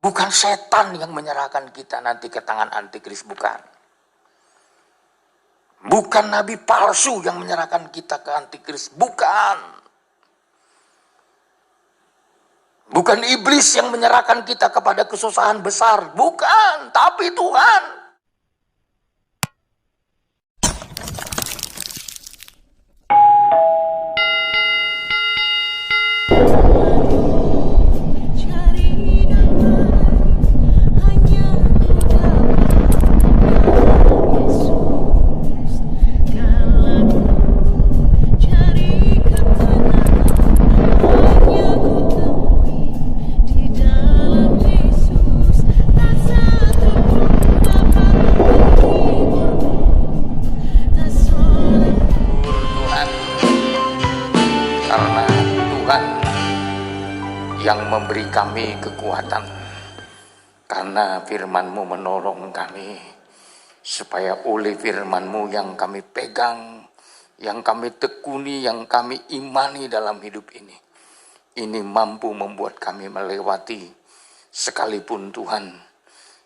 Bukan setan yang menyerahkan kita nanti ke tangan antikris, bukan. Bukan nabi palsu yang menyerahkan kita ke antikris, bukan. Bukan iblis yang menyerahkan kita kepada kesusahan besar, bukan. Tapi Tuhan. Yang memberi kami kekuatan, karena firman-Mu menolong kami, supaya oleh firman-Mu yang kami pegang, yang kami tekuni, yang kami imani dalam hidup ini mampu membuat kami melewati, sekalipun Tuhan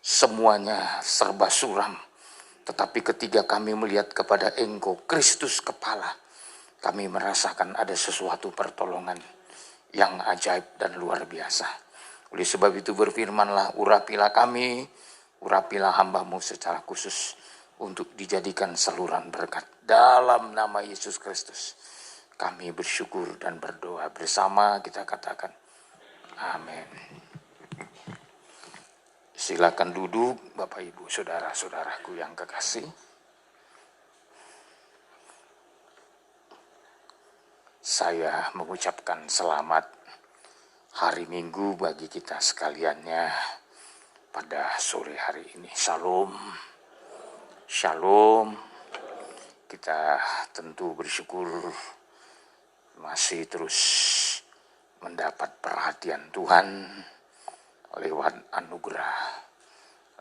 semuanya serba suram, tetapi ketika kami melihat kepada Engkau, Kristus kepala, kami merasakan ada sesuatu pertolongan yang ajaib dan luar biasa. Oleh sebab itu berfirmanlah, urapilah kami, urapilah hamba-Mu secara khusus untuk dijadikan saluran berkat. Dalam nama Yesus Kristus kami bersyukur dan berdoa bersama, kita katakan amin. Silakan duduk Bapak Ibu saudara-saudaraku yang kekasih. Saya mengucapkan selamat hari Minggu bagi kita sekaliannya pada sore hari ini. Shalom, shalom. Kita tentu bersyukur masih terus mendapat perhatian Tuhan lewat anugerah,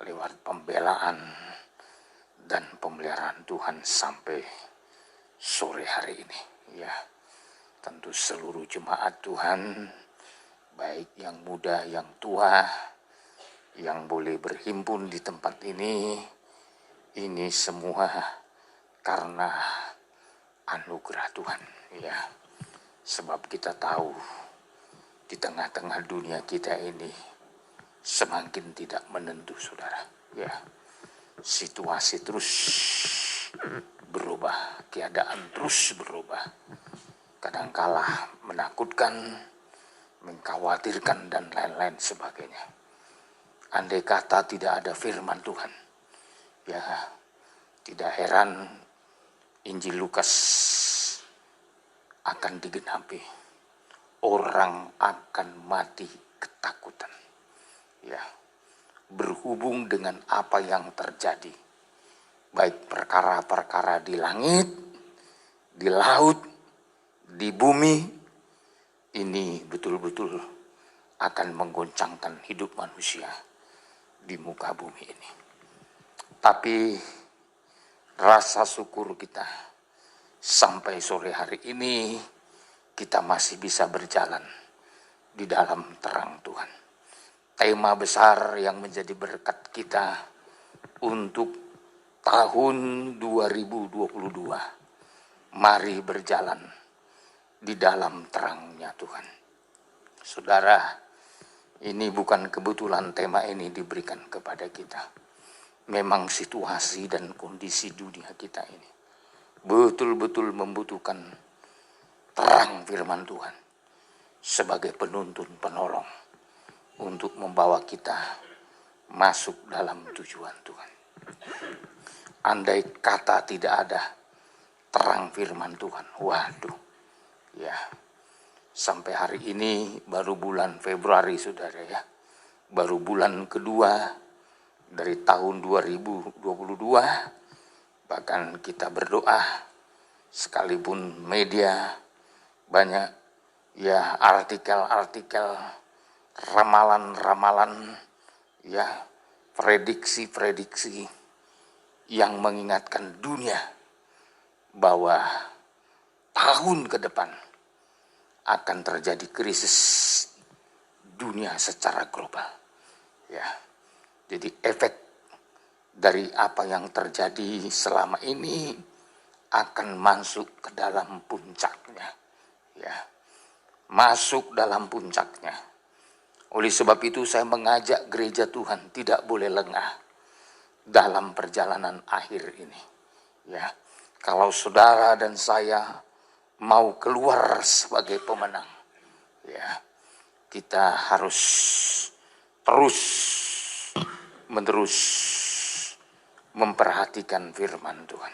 lewat pembelaan dan pemeliharaan Tuhan sampai sore hari ini. Ya. Tentu seluruh jemaat Tuhan, baik yang muda, yang tua, yang boleh berhimpun di tempat ini semua karena anugerah Tuhan. Ya, sebab kita tahu di tengah-tengah dunia kita ini semakin tidak menentu, saudara. Ya, situasi terus berubah, keadaan terus berubah. Kadangkala menakutkan, mengkhawatirkan, dan lain-lain sebagainya. Andai kata tidak ada firman Tuhan, ya tidak heran Injil Lukas akan digenapi. Orang akan mati ketakutan. Ya, berhubung dengan apa yang terjadi, baik perkara-perkara di langit, di laut, di bumi, ini betul-betul akan menggoncangkan hidup manusia di muka bumi ini. Tapi rasa syukur kita sampai sore hari ini kita masih bisa berjalan di dalam terang Tuhan. Tema besar yang menjadi berkat kita untuk tahun 2022, mari berjalan di dalam terangnya Tuhan. Saudara, ini bukan kebetulan tema ini diberikan kepada kita. Memang situasi dan kondisi dunia kita ini betul-betul membutuhkan terang firman Tuhan sebagai penuntun penolong untuk membawa kita masuk dalam tujuan Tuhan. Andai kata tidak ada terang firman Tuhan, waduh, ya, sampai hari ini baru bulan Februari, saudara ya. Baru bulan kedua dari tahun 2022. Bahkan kita berdoa, sekalipun media banyak ya artikel-artikel, ramalan-ramalan, ya prediksi-prediksi yang mengingatkan dunia bahwa tahun ke depan akan terjadi krisis dunia secara global. Jadi efek dari apa yang terjadi selama ini akan masuk ke dalam puncaknya. Ya, masuk dalam puncaknya. Oleh sebab itu saya mengajak gereja Tuhan tidak boleh lengah dalam perjalanan akhir ini. Ya, kalau saudara dan saya mau keluar sebagai pemenang, ya, kita harus terus menerus memperhatikan firman Tuhan.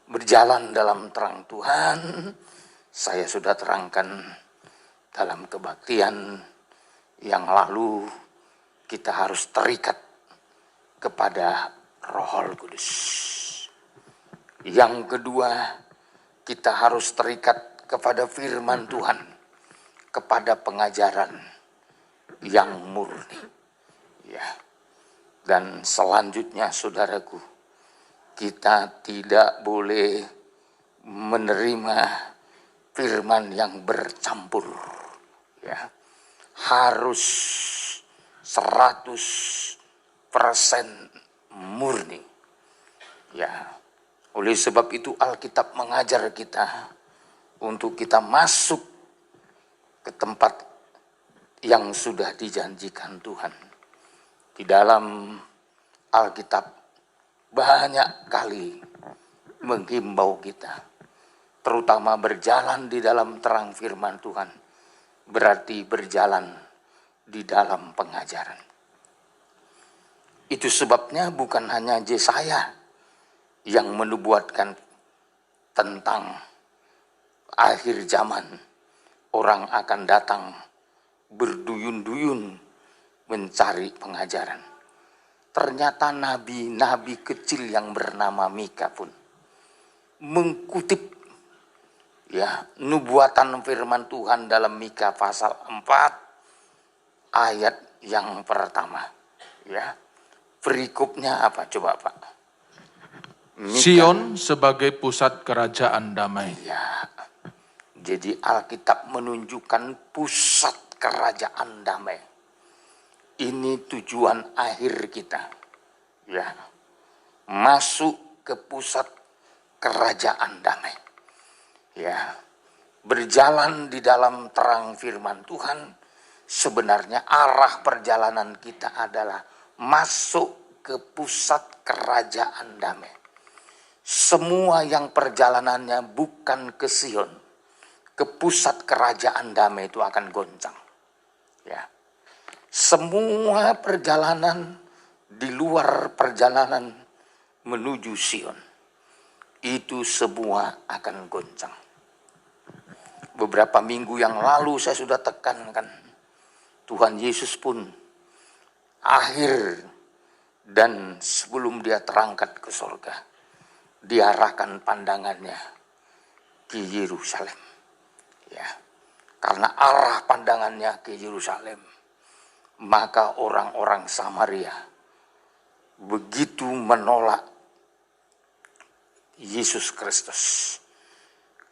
Berjalan dalam terang Tuhan, saya sudah terangkan dalam kebaktian yang lalu, kita harus terikat kepada Roh Kudus. Yang kedua, kita harus terikat kepada firman Tuhan, kepada pengajaran yang murni. Ya. Dan selanjutnya saudaraku, kita tidak boleh menerima firman yang bercampur. Ya. Harus 100% murni. Ya. Oleh sebab itu Alkitab mengajar kita untuk kita masuk ke tempat yang sudah dijanjikan Tuhan. Di dalam Alkitab banyak kali menghimbau kita, terutama berjalan di dalam terang firman Tuhan, berarti berjalan di dalam pengajaran. Itu sebabnya bukan hanya Yesaya yang menubuatkan tentang akhir zaman, orang akan datang berduyun-duyun mencari pengajaran. Ternyata nabi-nabi kecil yang bernama Mika pun mengutip nubuatan firman Tuhan dalam Mika pasal 4 ayat yang pertama. Ya. Perikopnya apa coba Pak? Mika. Sion sebagai pusat kerajaan damai. Ya. Jadi Alkitab menunjukkan pusat kerajaan damai. Ini tujuan akhir kita. Ya. Masuk ke pusat kerajaan damai. Ya. Berjalan di dalam terang firman Tuhan, sebenarnya arah perjalanan kita adalah masuk ke pusat kerajaan damai. Semua yang perjalanannya bukan ke Sion, ke pusat kerajaan damai itu akan goncang. Ya. Semua perjalanan di luar perjalanan menuju Sion, itu semua akan goncang. Beberapa minggu yang lalu saya sudah tekankan, Tuhan Yesus pun akhir dan sebelum dia terangkat ke sorga, diarahkan pandangannya ke Yerusalem. Ya, karena arah pandangannya ke Yerusalem, maka orang-orang Samaria begitu menolak Yesus Kristus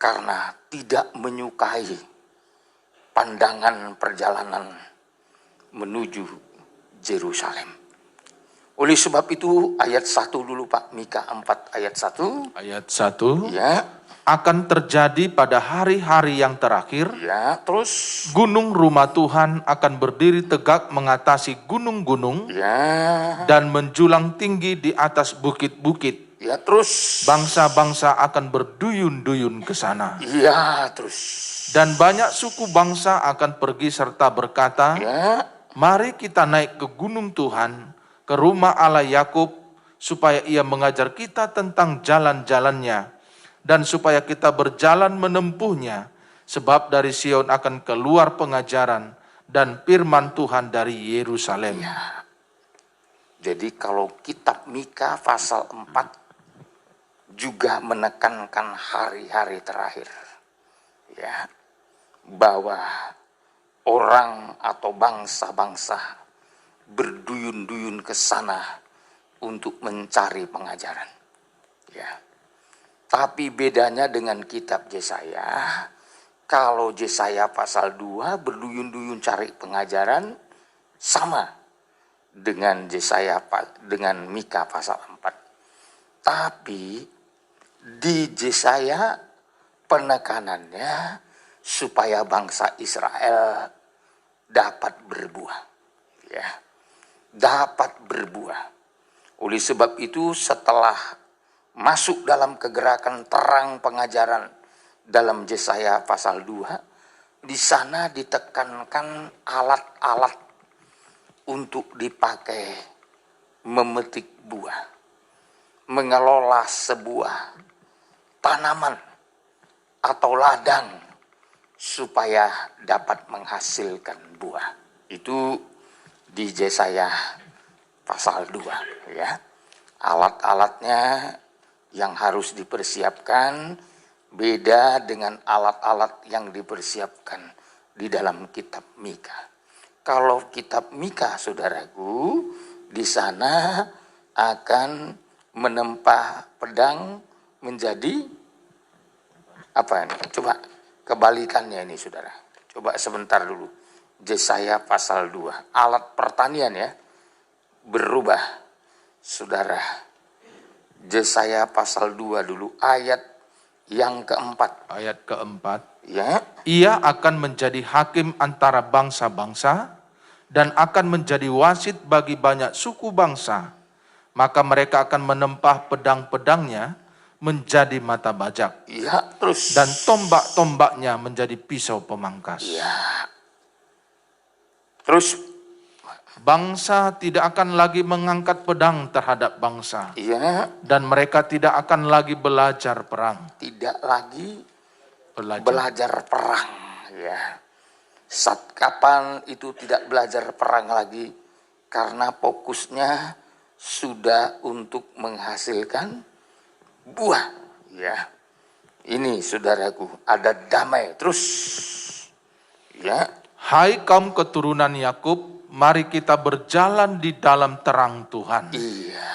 karena tidak menyukai pandangan perjalanan menuju Yerusalem. Oleh sebab itu ayat 1 dulu Pak, Mika 4 ayat 1. Ayat 1. Ya. Akan terjadi pada hari-hari yang terakhir. Ya, terus gunung rumah Tuhan akan berdiri tegak mengatasi gunung-gunung. Ya. Dan menjulang tinggi di atas bukit-bukit. Ya, terus bangsa-bangsa akan berduyun-duyun ke sana. Ya, terus. Dan banyak suku bangsa akan pergi serta berkata, Ya. Mari kita naik ke gunung Tuhan, ke rumah Allah Yakub, supaya ia mengajar kita tentang jalan-jalannya, dan supaya kita berjalan menempuhnya, sebab dari Sion akan keluar pengajaran dan firman Tuhan dari Yerusalem. Ya. Jadi kalau kitab Mika pasal 4 juga menekankan hari-hari terakhir. Ya. Bahwa orang atau bangsa-bangsa berduyun-duyun ke sana untuk mencari pengajaran. Ya. Tapi bedanya dengan kitab Yesaya, kalau Yesaya pasal 2 berduyun-duyun cari pengajaran sama dengan dengan Mika pasal 4. Tapi di Yesaya penekanannya supaya bangsa Israel dapat berbuah, ya, dapat berbuah. Oleh sebab itu setelah masuk dalam kegerakan terang pengajaran dalam Yesaya pasal 2, di sana ditekankan alat-alat untuk dipakai memetik buah, mengelola sebuah tanaman atau ladang supaya dapat menghasilkan buah. Itu di Yesaya pasal 2, ya. Alat-alatnya yang harus dipersiapkan beda dengan alat-alat yang dipersiapkan di dalam kitab Mika. Kalau kitab Mika, saudaraku, di sana akan menempa pedang menjadi apa ini? Coba kebalikannya ini, saudara. Coba sebentar dulu. Yesaya pasal 2, alat pertanian ya, berubah, saudara. Yesaya pasal 2 dulu, ayat yang keempat. Ayat keempat. Ya. Ia akan menjadi hakim antara bangsa-bangsa dan akan menjadi wasit bagi banyak suku bangsa. Maka mereka akan menempah pedang-pedangnya menjadi mata bajak. Ya, terus. Dan tombak-tombaknya menjadi pisau pemangkas. Ya. Terus. Bangsa tidak akan lagi mengangkat pedang terhadap bangsa. Ya. Dan mereka tidak akan lagi belajar perang. Tidak lagi belajar perang, ya. Saat kapan itu tidak belajar perang lagi? Karena fokusnya sudah untuk menghasilkan buah, ya. Ini saudaraku, ada damai terus, ya. Hai kaum keturunan Yakub, mari kita berjalan di dalam terang Tuhan. Iya,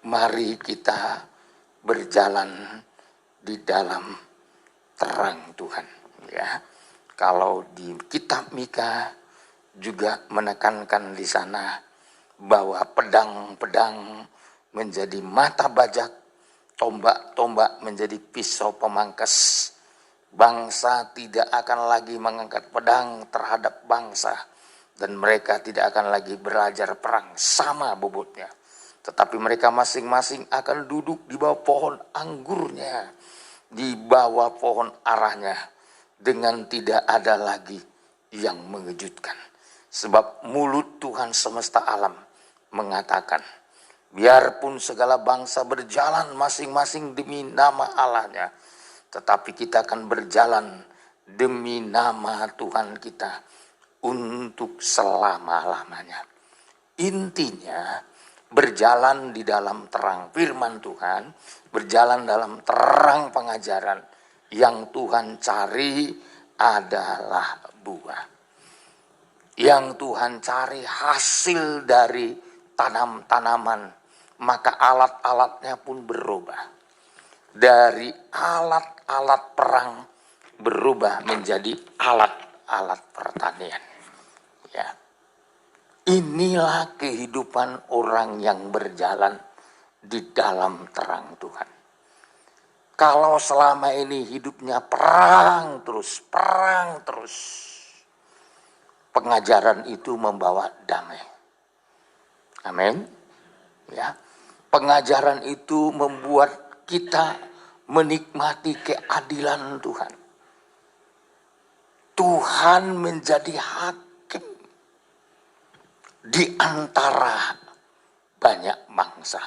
mari kita berjalan di dalam terang Tuhan, ya. Kalau di kitab Mika juga menekankan di sana bahwa pedang-pedang menjadi mata bajak, tombak-tombak menjadi pisau pemangkas. Bangsa tidak akan lagi mengangkat pedang terhadap bangsa, dan mereka tidak akan lagi belajar perang sama bobotnya. Tetapi mereka masing-masing akan duduk di bawah pohon anggurnya, di bawah pohon arahnya, dengan tidak ada lagi yang mengejutkan. Sebab mulut Tuhan semesta alam mengatakan, biarpun segala bangsa berjalan masing-masing demi nama Allahnya, tetapi kita akan berjalan demi nama Tuhan kita untuk selama-lamanya. Intinya, berjalan di dalam terang firman Tuhan, berjalan dalam terang pengajaran yang Tuhan cari adalah buah. Yang Tuhan cari hasil dari tanam-tanaman, maka alat-alatnya pun berubah. Dari alat-alat perang berubah menjadi alat-alat pertanian. Ya. Inilah kehidupan orang yang berjalan di dalam terang Tuhan. Kalau selama ini hidupnya perang terus, pengajaran itu membawa damai. Amin. Ya. Pengajaran itu membuat kita menikmati keadilan Tuhan. Tuhan menjadi hakim di antara banyak bangsa,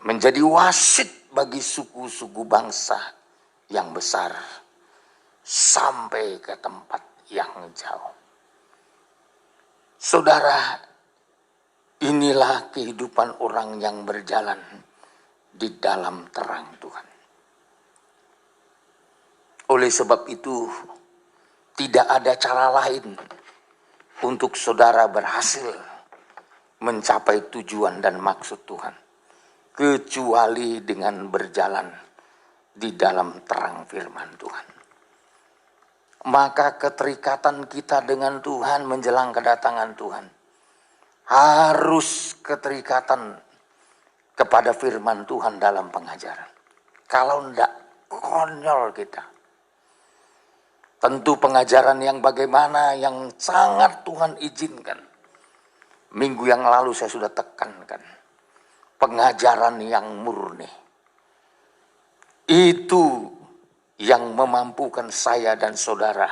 menjadi wasit bagi suku-suku bangsa yang besar sampai ke tempat yang jauh. Saudara, inilah kehidupan orang yang berjalan di dalam terang Tuhan. Oleh sebab itu, tidak ada cara lain untuk saudara berhasil mencapai tujuan dan maksud Tuhan, kecuali dengan berjalan di dalam terang firman Tuhan. Maka keterikatan kita dengan Tuhan menjelang kedatangan Tuhan harus keterikatan kepada firman Tuhan dalam pengajaran. Kalau enggak, konyol kita. Tentu pengajaran yang bagaimana yang sangat Tuhan izinkan. Minggu yang lalu saya sudah tekankan. Pengajaran yang murni. Itu yang memampukan saya dan saudara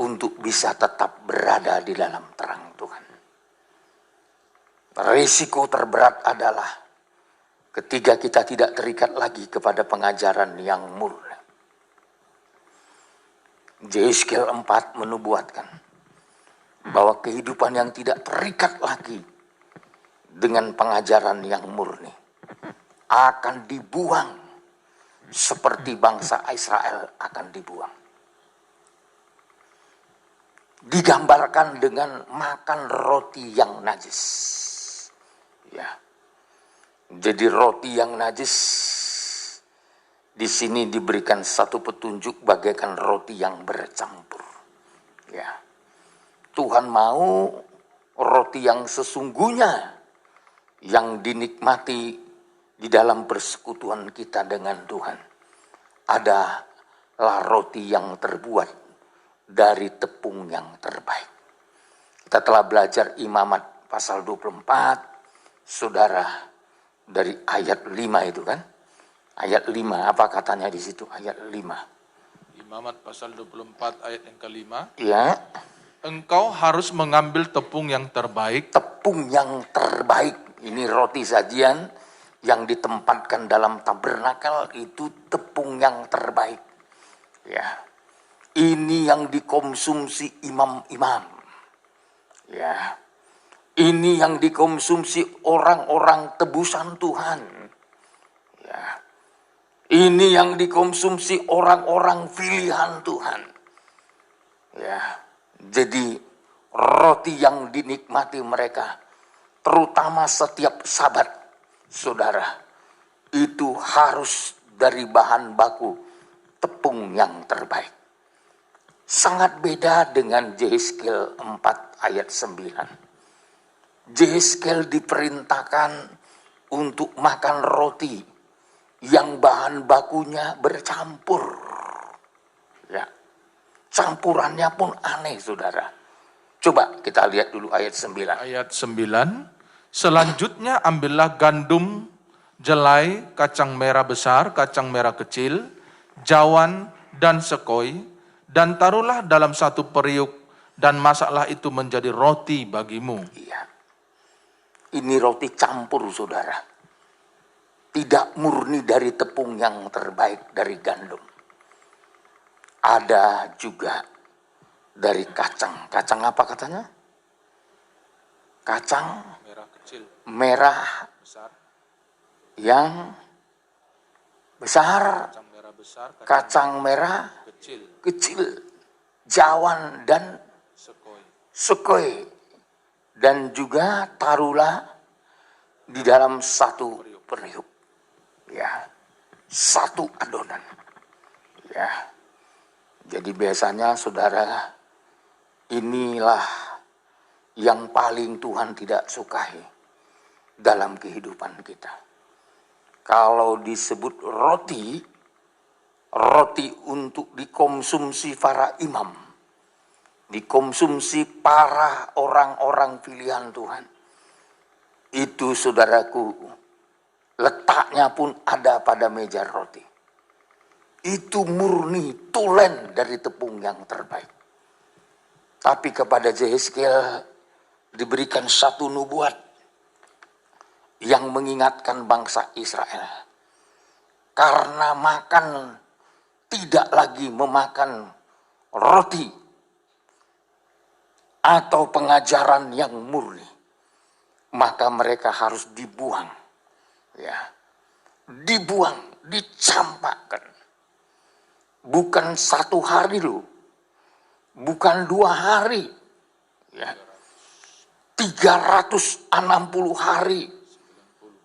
untuk bisa tetap berada di dalam terang Tuhan. Risiko terberat adalah ketika kita tidak terikat lagi kepada pengajaran yang murni. Yehezkiel 4 menubuatkan bahwa kehidupan yang tidak terikat lagi dengan pengajaran yang murni akan dibuang seperti bangsa Israel akan dibuang. Digambarkan dengan makan roti yang najis. Ya. Jadi roti yang najis di sini diberikan satu petunjuk bagaikan roti yang bercampur. Ya. Tuhan mau roti yang sesungguhnya yang dinikmati di dalam persekutuan kita dengan Tuhan adalah roti yang terbuat dari tepung yang terbaik. Kita telah belajar Imamat pasal 24, saudara, dari ayat 5 itu kan. Ayat 5, apa katanya di situ? Ayat 5. Imamat pasal 24 ayat yang kelima. Ya. Engkau harus mengambil tepung yang terbaik. Tepung yang terbaik. Ini roti sajian yang ditempatkan dalam tabernakel itu tepung yang terbaik. Ya. Ini yang dikonsumsi imam-imam. Ya. Ini yang dikonsumsi orang-orang tebusan Tuhan. Ya. Ini yang dikonsumsi orang-orang pilihan Tuhan. Ya. Jadi roti yang dinikmati mereka, terutama setiap Sabat, saudara, itu harus dari bahan baku tepung yang terbaik. Sangat beda dengan Yehezkiel 4 ayat 9. Yehezkiel diperintahkan untuk makan roti yang bahan bakunya bercampur. Ya. Campurannya pun aneh, saudara. Coba kita lihat dulu ayat 9. Ayat 9. Selanjutnya ambillah gandum, jelai, kacang merah besar, kacang merah kecil, jawan, dan sekoi, dan taruhlah dalam satu periuk, dan masaklah itu menjadi roti bagimu. Iya. Ini roti campur, saudara. Tidak murni dari tepung yang terbaik dari gandum. Ada juga dari kacang. Kacang apa katanya? Kacang Merah kecil, merah besar, yang besar, kacang merah besar, kacang merah kecil, kecil, jawan dan sekoi. sekoi. Dan juga taruhlah di dalam satu periuk. Ya, satu adonan. Ya. Jadi biasanya saudara, inilah yang paling Tuhan tidak sukai dalam kehidupan kita. Kalau disebut roti, roti untuk dikonsumsi para imam, dikonsumsi para orang-orang pilihan Tuhan. Itu, saudaraku, letaknya pun ada pada meja roti. Itu murni tulen dari tepung yang terbaik. Tapi kepada Yehezkiel diberikan satu nubuat yang mengingatkan bangsa Israel. Karena makan, tidak lagi memakan roti atau pengajaran yang murni, maka mereka harus dibuang. Ya. Dibuang, dicampakkan. Bukan 1 hari loh. Bukan 2 hari. Ya. 360 hari.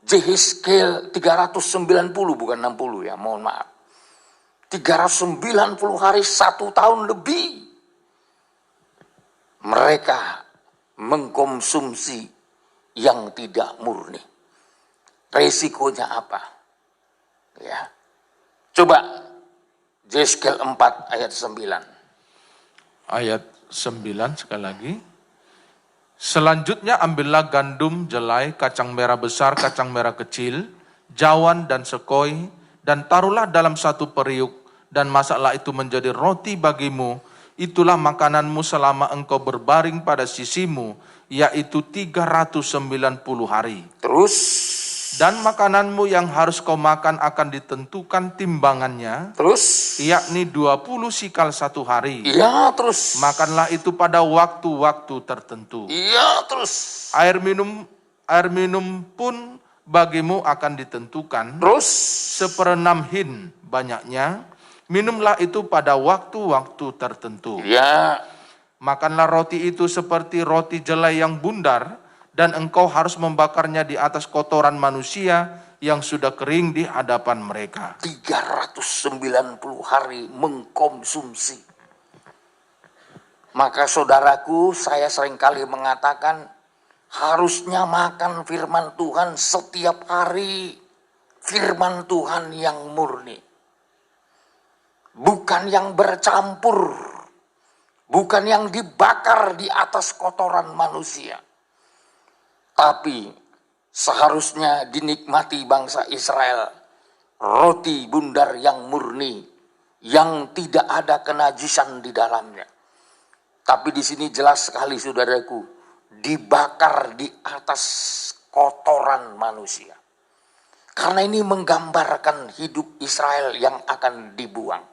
Yehezkiel 390, bukan 60 ya, mohon maaf. 390 hari, 1 tahun lebih. Mereka mengkonsumsi yang tidak murni. Resikonya apa? Ya. Coba Yeskel 4 ayat 9. Ayat 9 sekali lagi. Selanjutnya ambillah gandum, jelai, kacang merah besar, kacang merah kecil, jawan dan sekoi, dan taruhlah dalam satu periuk, dan masaklah itu menjadi roti bagimu. Itulah makananmu selama engkau berbaring pada sisimu, yaitu 390 hari. Terus, Dan makananmu yang harus kau makan akan ditentukan timbangannya, terus, yakni 20 sikal satu hari. iya terus, Makanlah itu pada waktu-waktu tertentu. iya terus, Air minum pun bagimu akan ditentukan terus, 1/6 hin banyaknya. Minumlah itu pada waktu-waktu tertentu. iya, Makanlah roti itu seperti roti jelai yang bundar, dan engkau harus membakarnya di atas kotoran manusia yang sudah kering di hadapan mereka. 390 hari mengkonsumsi. Maka saudaraku, saya seringkali mengatakan harusnya makan firman Tuhan setiap hari. Firman Tuhan yang murni. Bukan yang bercampur. Bukan yang dibakar di atas kotoran manusia. Tapi seharusnya dinikmati bangsa Israel roti bundar yang murni, yang tidak ada kenajisan di dalamnya. Tapi di sini jelas sekali saudaraku, dibakar di atas kotoran manusia. Karena ini menggambarkan hidup Israel yang akan dibuang.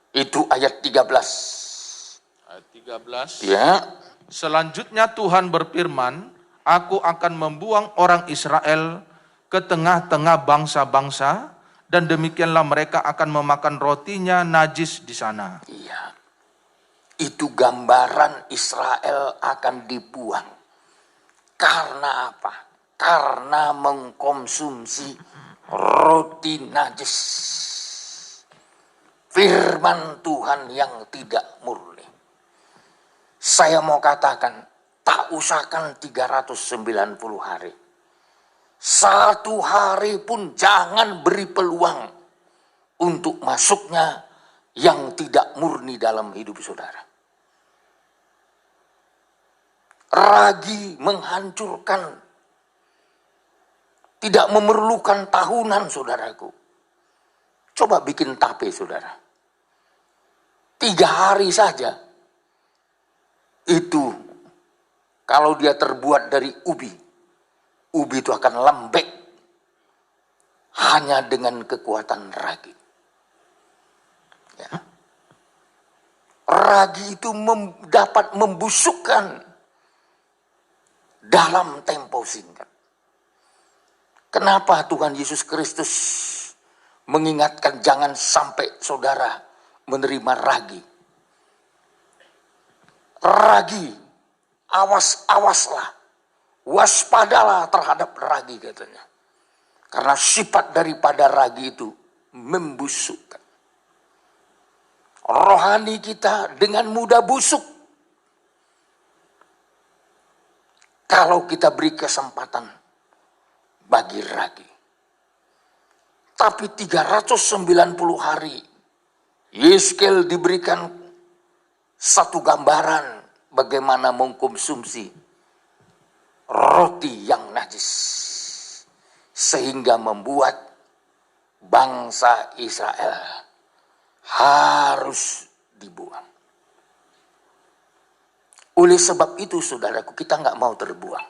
Itu ayat 13. Ayat 13. Ya. Selanjutnya Tuhan berfirman, Aku akan membuang orang Israel ke tengah-tengah bangsa-bangsa, dan demikianlah mereka akan memakan rotinya najis di sana. Iya. Itu gambaran Israel akan dibuang. Karena apa? Karena mengkonsumsi roti najis. Firman Tuhan yang tidak murni. Saya mau katakan, tak usahkan 390 hari. Satu hari pun jangan beri peluang untuk masuknya yang tidak murni dalam hidup saudara. Ragi menghancurkan. Tidak memerlukan tahunan saudaraku. Coba bikin tape saudara. 3 hari saja. Itu kalau dia terbuat dari ubi itu akan lembek hanya dengan kekuatan ragi. Ya. Ragi itu dapat membusukkan dalam tempo singkat. Kenapa Tuhan Yesus Kristus mengingatkan jangan sampai saudara menerima ragi? Ragi, awas-awaslah, waspadalah terhadap ragi katanya. Karena sifat daripada ragi itu membusukkan. Rohani kita dengan mudah busuk. Kalau kita beri kesempatan bagi ragi. Tapi 390 hari, Yeskel diberikan satu gambaran bagaimana mengkonsumsi roti yang najis. Sehingga membuat bangsa Israel harus dibuang. Oleh sebab itu saudaraku, kita nggak mau terbuang.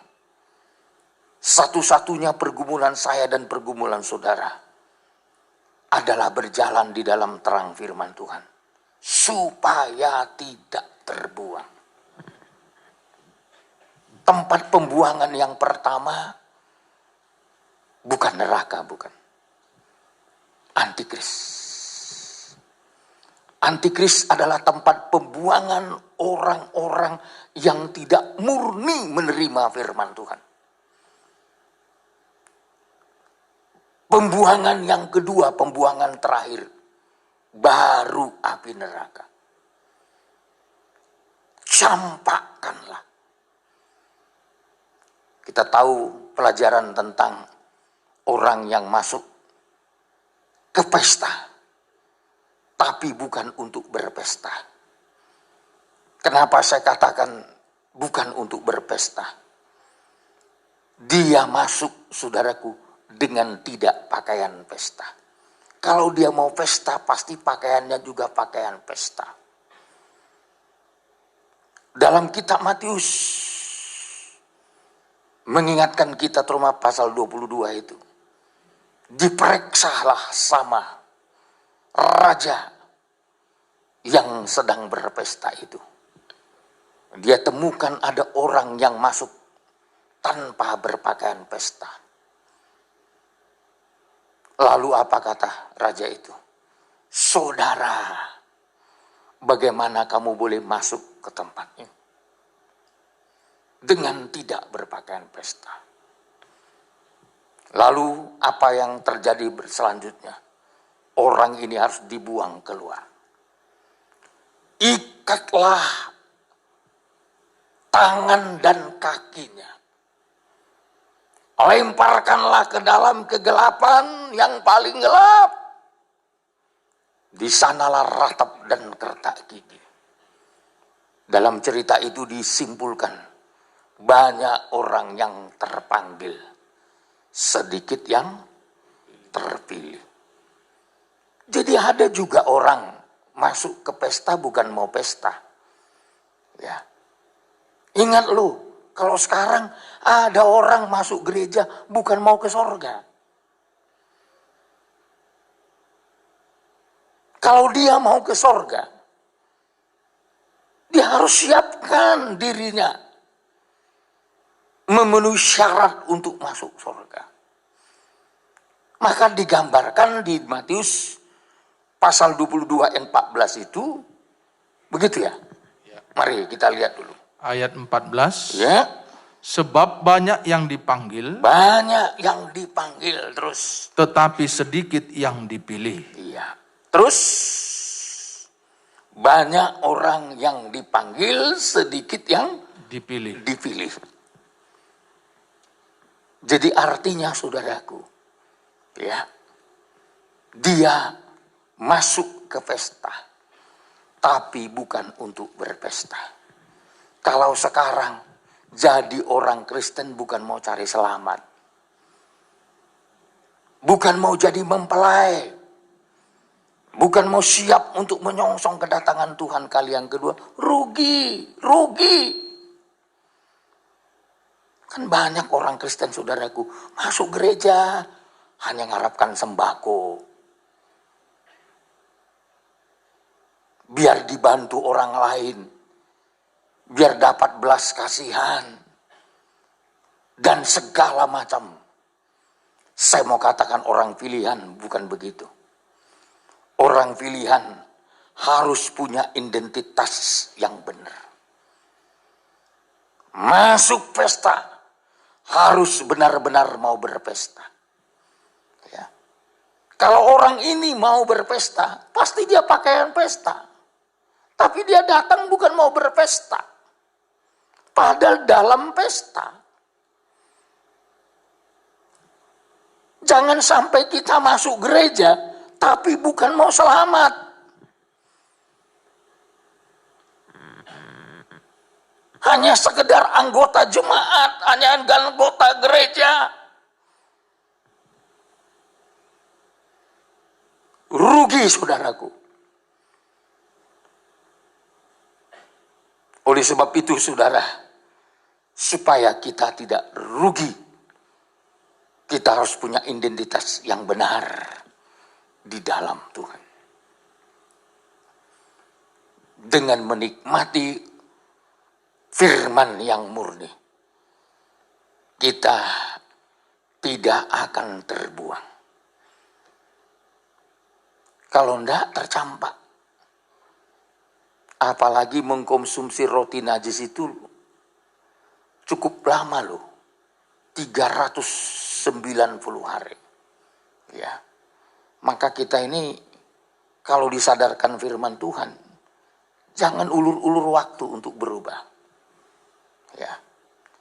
Satu-satunya pergumulan saya dan pergumulan saudara adalah berjalan di dalam terang firman Tuhan. Supaya tidak terbuang. Tempat pembuangan yang pertama bukan neraka, bukan. Antikris. Antikris adalah tempat pembuangan orang-orang yang tidak murni menerima firman Tuhan. Pembuangan yang kedua, pembuangan terakhir, baru api neraka. Campakkanlah. Kita tahu pelajaran tentang orang yang masuk ke pesta, tapi bukan untuk berpesta. Kenapa saya katakan bukan untuk berpesta? Dia masuk, saudaraku, dengan tidak pakaian pesta. Kalau dia mau pesta, pasti pakaiannya juga pakaian pesta. Dalam kitab Matius mengingatkan kita terutama pasal 22 itu. Diperiksalah sama raja yang sedang berpesta itu. Dia temukan ada orang yang masuk tanpa berpakaian pesta. Lalu apa kata raja itu? Saudara, bagaimana kamu boleh masuk ke tempatnya dengan tidak berpakaian pesta? Lalu apa yang terjadi selanjutnya? Orang ini harus dibuang keluar. Ikatlah tangan dan kakinya. Lemparkanlah ke dalam kegelapan yang paling gelap. Di sanalah ratap dan kertak gigi. Dalam cerita itu disimpulkan banyak orang yang terpanggil, sedikit yang terpilih. Jadi ada juga orang masuk ke pesta bukan mau pesta. Ya. Ingat lu, kalau sekarang ada orang masuk gereja bukan mau ke sorga. Kalau dia mau ke sorga, dia harus siapkan dirinya memenuhi syarat untuk masuk sorga. Maka digambarkan di Matius pasal 22 ayat 14 itu begitu ya. Mari kita lihat dulu. Ayat 14. Ya. Sebab banyak yang dipanggil, Banyak yang dipanggil terus. tetapi sedikit yang dipilih. Iya. Terus banyak orang yang dipanggil, sedikit yang Dipilih. dipilih. Jadi artinya saudaraku, ya, dia masuk ke pesta, tapi bukan untuk berpesta. Kalau sekarang jadi orang Kristen bukan mau cari selamat, bukan mau jadi mempelai, bukan mau siap untuk menyongsong kedatangan Tuhan kali yang kedua, rugi. Kan banyak orang Kristen saudaraku masuk gereja hanya mengharapkan sembako, biar dibantu orang lain, biar dapat belas kasihan, dan segala macam. Saya mau katakan orang pilihan bukan begitu. Orang pilihan harus punya identitas yang benar. Masuk pesta harus benar-benar mau berpesta. Ya. Kalau orang ini mau berpesta, pasti dia pakaian pesta. Tapi dia datang bukan mau berpesta. Padahal dalam pesta. Jangan sampai kita masuk gereja, tapi bukan mau selamat. Hanya sekedar anggota jemaat, hanya anggota gereja. Rugi saudaraku. Oleh sebab itu saudara, supaya kita tidak rugi, kita harus punya identitas yang benar di dalam Tuhan. Dengan menikmati firman yang murni, kita tidak akan terbuang. Kalau tidak tercampak. Apalagi mengkonsumsi roti najis itu cukup lama loh. 390 hari. Ya. Maka kita ini kalau disadarkan firman Tuhan, jangan ulur-ulur waktu untuk berubah. Ya.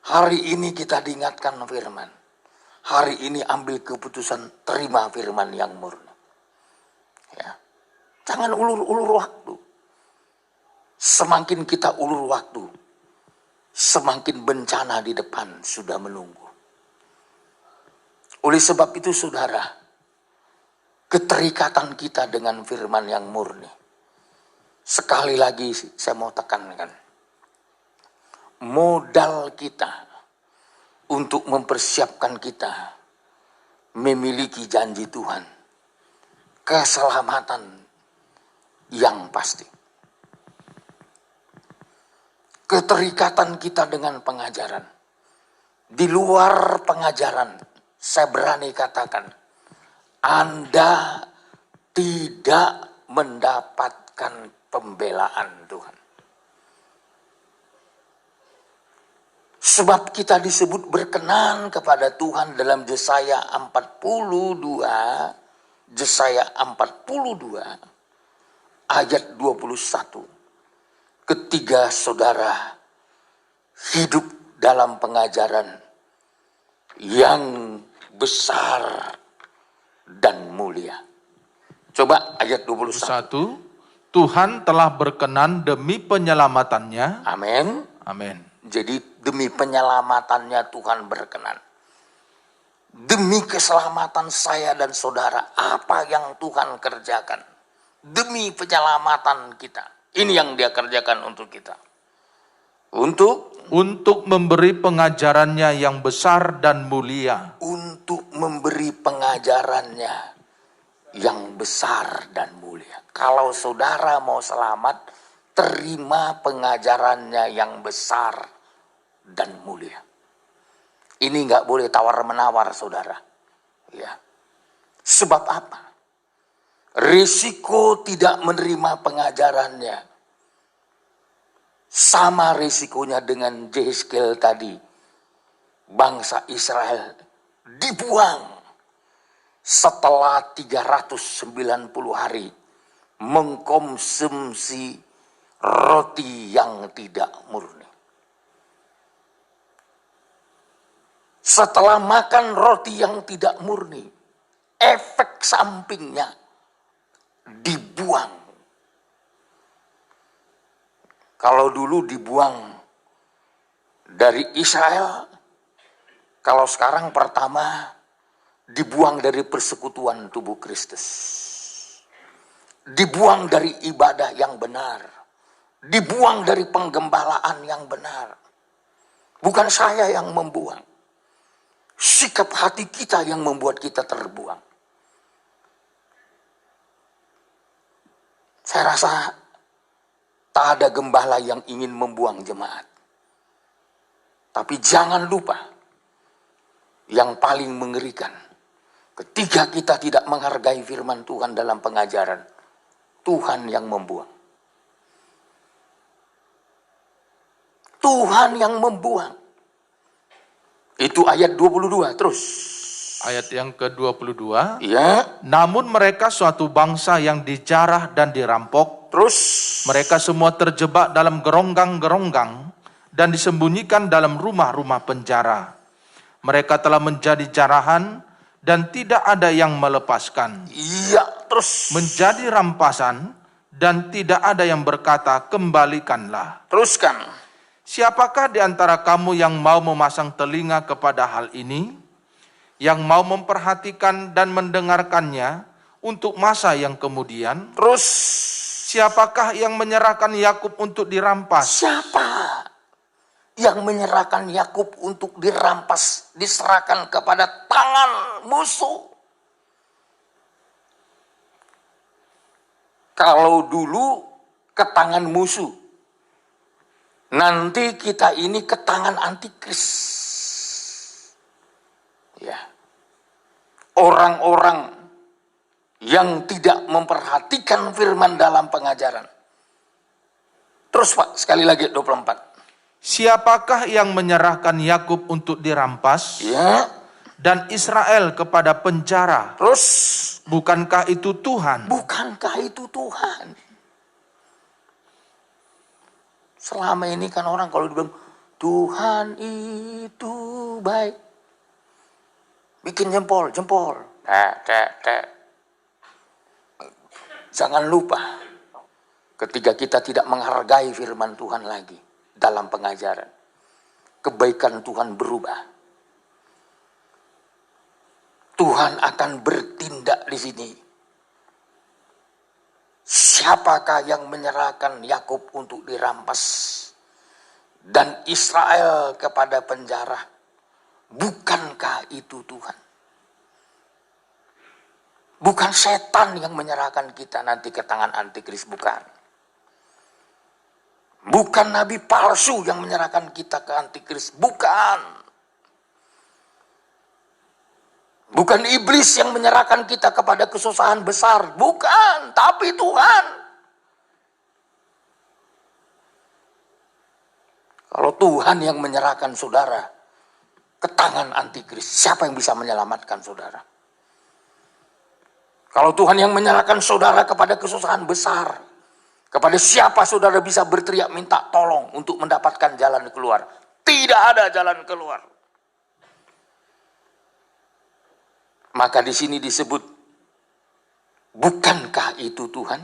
Hari ini kita diingatkan firman. Hari ini ambil keputusan, terima firman yang murni. Ya. Jangan ulur-ulur waktu. Semakin kita ulur waktu, semakin bencana di depan sudah menunggu. Oleh sebab itu saudara, keterikatan kita dengan firman yang murni. Sekali lagi saya mau tekankan, modal kita untuk mempersiapkan kita memiliki janji Tuhan, keselamatan yang pasti. Keterikatan kita dengan pengajaran. Di luar pengajaran, saya berani katakan, Anda tidak mendapatkan pembelaan Tuhan. Sebab kita disebut berkenan kepada Tuhan dalam Yesaya 42 ayat 21. Ketika saudara hidup dalam pengajaran yang besar dan mulia. Coba ayat 21. Tuhan telah berkenan demi penyelamatannya. Amin. Amin. Jadi demi penyelamatannya Tuhan berkenan. Demi keselamatan saya dan saudara, apa yang Tuhan kerjakan? Demi penyelamatan kita. Ini yang Dia kerjakan untuk kita. Untuk memberi pengajarannya yang besar dan mulia. Untuk memberi pengajarannya yang besar dan mulia. Kalau saudara mau selamat, terima pengajarannya yang besar dan mulia. Ini nggak boleh tawar-menawar, saudara. Ya. Sebab apa? Risiko tidak menerima pengajarannya sama risikonya dengan Yehezkiel tadi. Bangsa Israel dibuang setelah 390 hari mengkonsumsi roti yang tidak murni. Setelah makan roti yang tidak murni, efek sampingnya dibuang. Kalau dulu dibuang dari Israel, kalau sekarang pertama dibuang dari persekutuan tubuh Kristus. Dibuang dari ibadah yang benar. Dibuang dari penggembalaan yang benar. Bukan saya yang membuang. Sikap hati kita yang membuat kita terbuang. Saya rasa tak ada gembala yang ingin membuang jemaat. Tapi jangan lupa, yang paling mengerikan, ketika kita tidak menghargai firman Tuhan dalam pengajaran, Tuhan yang membuang. Tuhan yang membuang. Itu ayat 22 terus. Ayat yang ke-22. Ya. Namun mereka suatu bangsa yang dijarah dan dirampok. Terus. Mereka semua terjebak dalam geronggang-geronggang dan disembunyikan dalam rumah-rumah penjara. Mereka telah menjadi jarahan dan tidak ada yang melepaskan. Iya, terus. Menjadi rampasan dan tidak ada yang berkata, kembalikanlah. Teruskan. Siapakah di antara kamu yang mau memasang telinga kepada hal ini? Yang mau memperhatikan dan mendengarkannya untuk masa yang kemudian? Terus. Siapakah yang menyerahkan Yakub untuk dirampas? Siapa yang menyerahkan Yakub untuk dirampas, diserahkan kepada tangan musuh? Kalau dulu ke tangan musuh, nanti kita ini ke tangan antikris. Ya. Orang-orang yang tidak memperhatikan firman dalam pengajaran. Terus Pak, sekali lagi 24. Siapakah yang menyerahkan Yakub untuk dirampas? Ya. Dan Israel kepada penjara? Terus. Bukankah itu Tuhan? Bukankah itu Tuhan? Selama ini kan orang kalau dibilang Tuhan itu baik. Bikin jempol. Jangan lupa, ketika kita tidak menghargai firman Tuhan lagi dalam pengajaran, kebaikan Tuhan berubah. Tuhan akan bertindak di sini. Siapakah yang menyerahkan Yakub untuk dirampas dan Israel kepada penjara? Bukankah itu Tuhan? Bukan setan yang menyerahkan kita nanti ke tangan antikris, bukan. Bukan nabi palsu yang menyerahkan kita ke antikris, bukan. Bukan iblis yang menyerahkan kita kepada kesusahan besar, bukan. Tapi Tuhan. Kalau Tuhan yang menyerahkan saudara ke tangan antikris, siapa yang bisa menyelamatkan saudara? Kalau Tuhan yang menyerahkan saudara kepada kesusahan besar, kepada siapa saudara bisa berteriak minta tolong untuk mendapatkan jalan keluar? Tidak ada jalan keluar. Maka di sini disebut, bukankah itu Tuhan?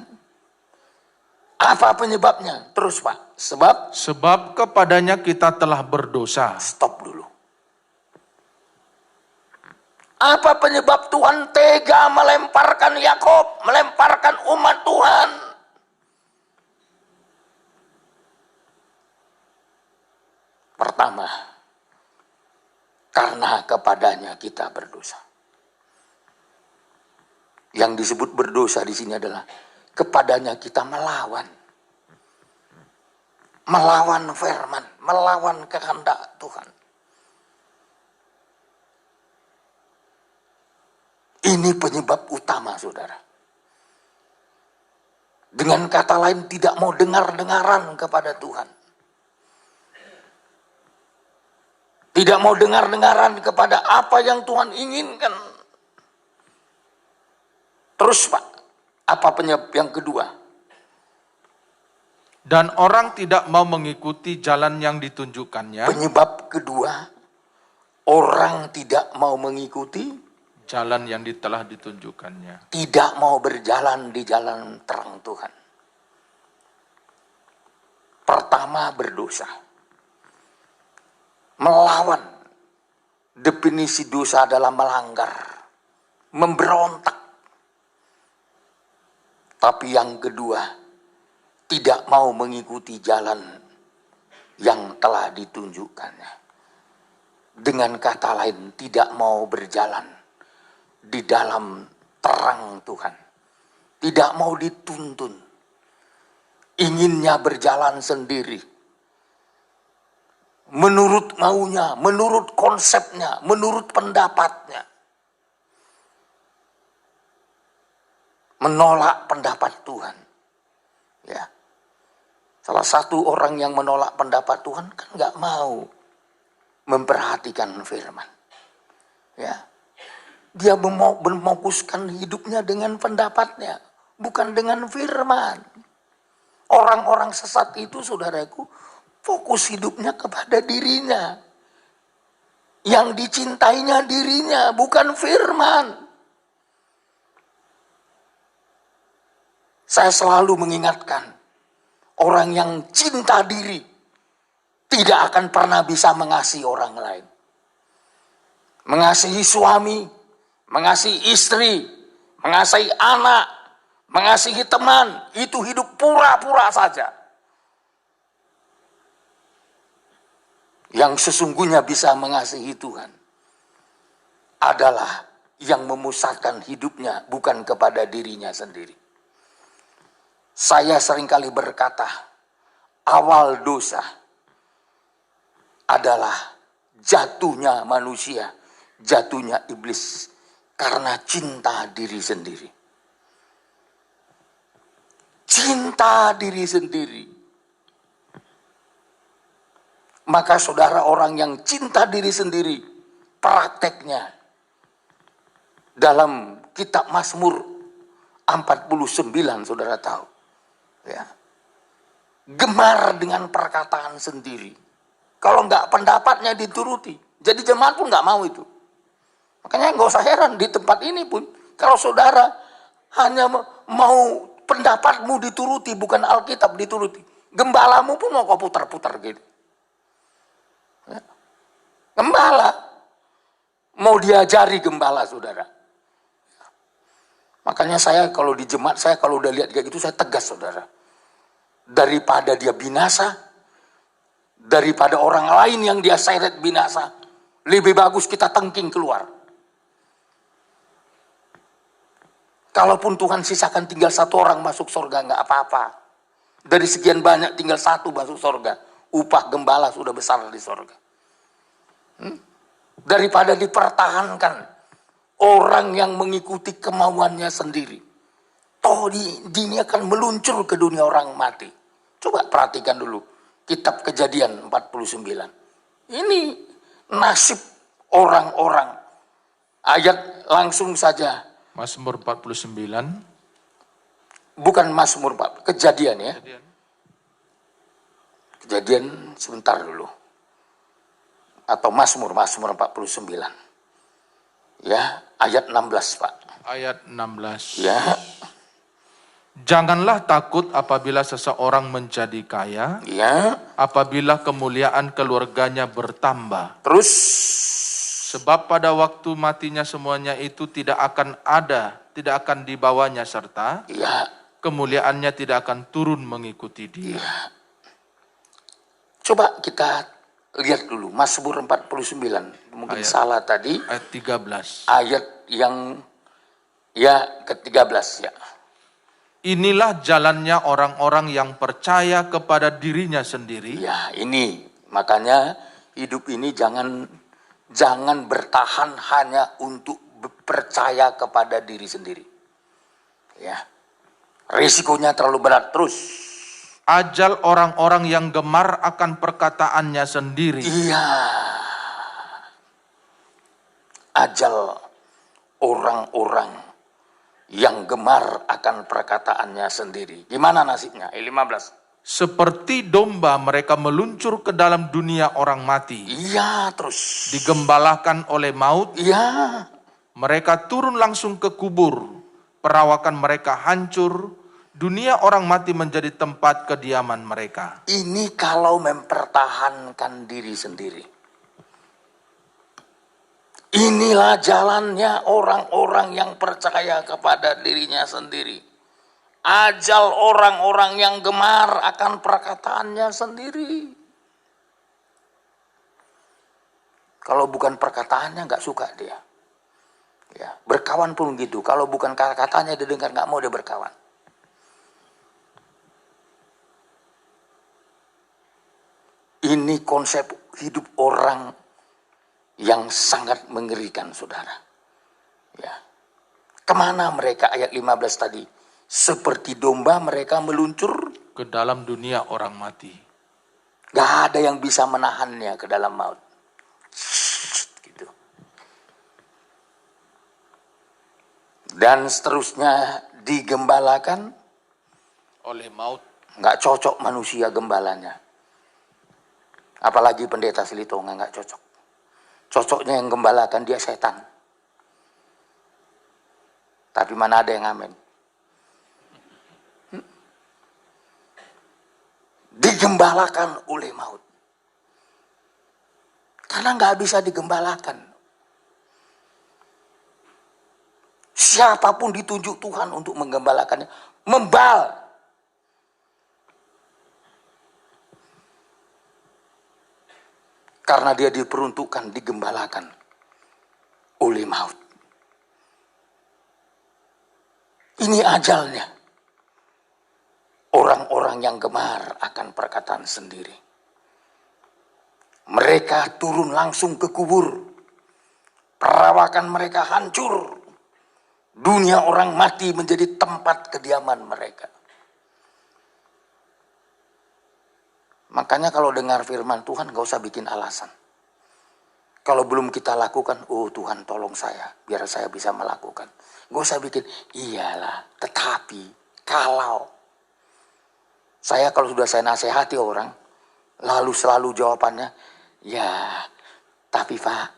Apa penyebabnya? Terus Pak, Sebab kepadanya kita telah berdosa. Stop dulu. Apa penyebab Tuhan tega melemparkan Yakub, melemparkan umat Tuhan? Pertama, karena kepadanya kita berdosa. Yang disebut berdosa di sini adalah kepadanya kita melawan. Melawan firman, melawan kehendak Tuhan. Ini penyebab utama, saudara. Dengan kata lain, tidak mau dengar-dengaran kepada Tuhan. Tidak mau dengar-dengaran kepada apa yang Tuhan inginkan. Terus Pak, apa penyebab yang kedua? Dan orang tidak mau mengikuti jalan yang ditunjukkannya. Penyebab kedua, orang tidak mau mengikuti jalan yang telah ditunjukkannya. Tidak mau berjalan di jalan terang Tuhan. Pertama, berdosa. Melawan. Definisi dosa adalah melanggar. Memberontak. Tapi yang kedua, tidak mau mengikuti jalan yang telah ditunjukkannya. Dengan kata lain, tidak mau berjalan di dalam terang Tuhan. Tidak mau dituntun. Inginnya berjalan sendiri. Menurut maunya, menurut konsepnya, menurut pendapatnya. Menolak pendapat Tuhan. Ya. Salah satu orang yang menolak pendapat Tuhan kan gak mau memperhatikan firman. Ya. Dia memokuskan hidupnya dengan pendapatnya, bukan dengan firman. Orang-orang sesat itu, saudaraku, fokus hidupnya kepada dirinya. Yang dicintainya dirinya, bukan firman. Saya selalu mengingatkan, orang yang cinta diri tidak akan pernah bisa mengasihi orang lain. Mengasihi suami, mengasihi istri, mengasihi anak, mengasihi teman, itu hidup pura-pura saja. Yang sesungguhnya bisa mengasihi Tuhan adalah yang memusatkan hidupnya bukan kepada dirinya sendiri. Saya seringkali berkata, awal dosa adalah jatuhnya manusia, jatuhnya iblis. Karena cinta diri sendiri. Cinta diri sendiri. Maka saudara, orang yang cinta diri sendiri, prakteknya dalam kitab Mazmur 49, saudara tahu. Ya. Gemar dengan perkataan sendiri. kalau nggak pendapatnya dituruti. Jadi jemaat pun nggak mau itu. Makanya nggak usah heran di tempat ini pun, kalau saudara hanya mau pendapatmu dituruti, bukan Alkitab dituruti, gembalamu pun mau kau putar-putar gitu. Ya. Gembala mau diajari gembala, saudara. Makanya saya kalau di jemaat, saya kalau udah lihat kayak gitu, saya tegas, saudara. Daripada dia binasa, daripada orang lain yang dia seret binasa, lebih bagus kita tengking keluar. Kalaupun Tuhan sisakan tinggal satu orang masuk surga, nggak apa-apa. Dari sekian banyak tinggal satu masuk surga. Upah gembala sudah besar di surga. Daripada dipertahankan orang yang mengikuti kemauannya sendiri. Toh dia akan meluncur ke dunia orang mati. Coba perhatikan dulu kitab Kejadian 49. Ini nasib orang-orang. Ayat langsung saja. Mazmur 49. Bukan Mazmur, Pak. Kejadian ya. Kejadian sebentar dulu. Atau Mazmur 49. Ya, ayat 16, Pak. Ayat 16. Ya. Janganlah takut apabila seseorang menjadi kaya, Ya. apabila kemuliaan keluarganya bertambah. Terus. Sebab pada waktu matinya semuanya itu tidak akan ada, tidak akan dibawanya, serta Ya. kemuliaannya tidak akan turun mengikuti dia. Ya. Coba kita lihat dulu Mazmur 49. Mungkin salah tadi. Ayat 13. Ayat yang ke-13 ya. Inilah jalannya orang-orang yang percaya kepada dirinya sendiri. Ya, ini makanya hidup ini jangan bertahan hanya untuk percaya kepada diri sendiri. Ya. Risikonya terlalu berat terus. Ajal orang-orang yang gemar akan perkataannya sendiri. Iya. Ajal orang-orang yang gemar akan perkataannya sendiri. Gimana nasibnya? 15. Seperti domba mereka meluncur ke dalam dunia orang mati. Iya, terus. Digembalakan oleh maut. Iya. Mereka turun langsung ke kubur. Perawakan mereka hancur. Dunia orang mati menjadi tempat kediaman mereka. Ini kalau mempertahankan diri sendiri. Inilah jalannya orang-orang yang percaya kepada dirinya sendiri. Ajal orang-orang yang gemar akan perkataannya sendiri. Kalau bukan perkataannya nggak suka dia. Ya, berkawan pun gitu. Kalau bukan kata-katanya didengar nggak mau dia berkawan. Ini konsep hidup orang yang sangat mengerikan, saudara. Ya. Kemana mereka ayat 15 tadi? Seperti domba mereka meluncur Ke dalam dunia orang mati. Gak ada yang bisa menahannya ke dalam maut. Gitu. Dan seterusnya digembalakan Oleh maut. Gak cocok manusia gembalanya. Apalagi pendeta Silitonga gak cocok. Cocoknya yang gembalakan dia setan. Tapi mana ada yang amin. Digembalakan oleh maut. Karena gak bisa digembalakan. Siapapun ditunjuk Tuhan untuk menggembalakannya, membal. Karena dia diperuntukkan digembalakan oleh maut. Ini ajalnya. Orang-orang yang gemar akan perkataan sendiri. Mereka turun langsung ke kubur. Perawakan mereka hancur. Dunia orang mati menjadi tempat kediaman mereka. Makanya kalau dengar firman Tuhan gak usah bikin alasan. Kalau belum kita lakukan, oh Tuhan tolong saya, biar saya bisa melakukan. Gak usah bikin, iyalah, tetapi, kalau. Saya kalau sudah saya nasihati orang, lalu selalu jawabannya, Ya, tapi Pak,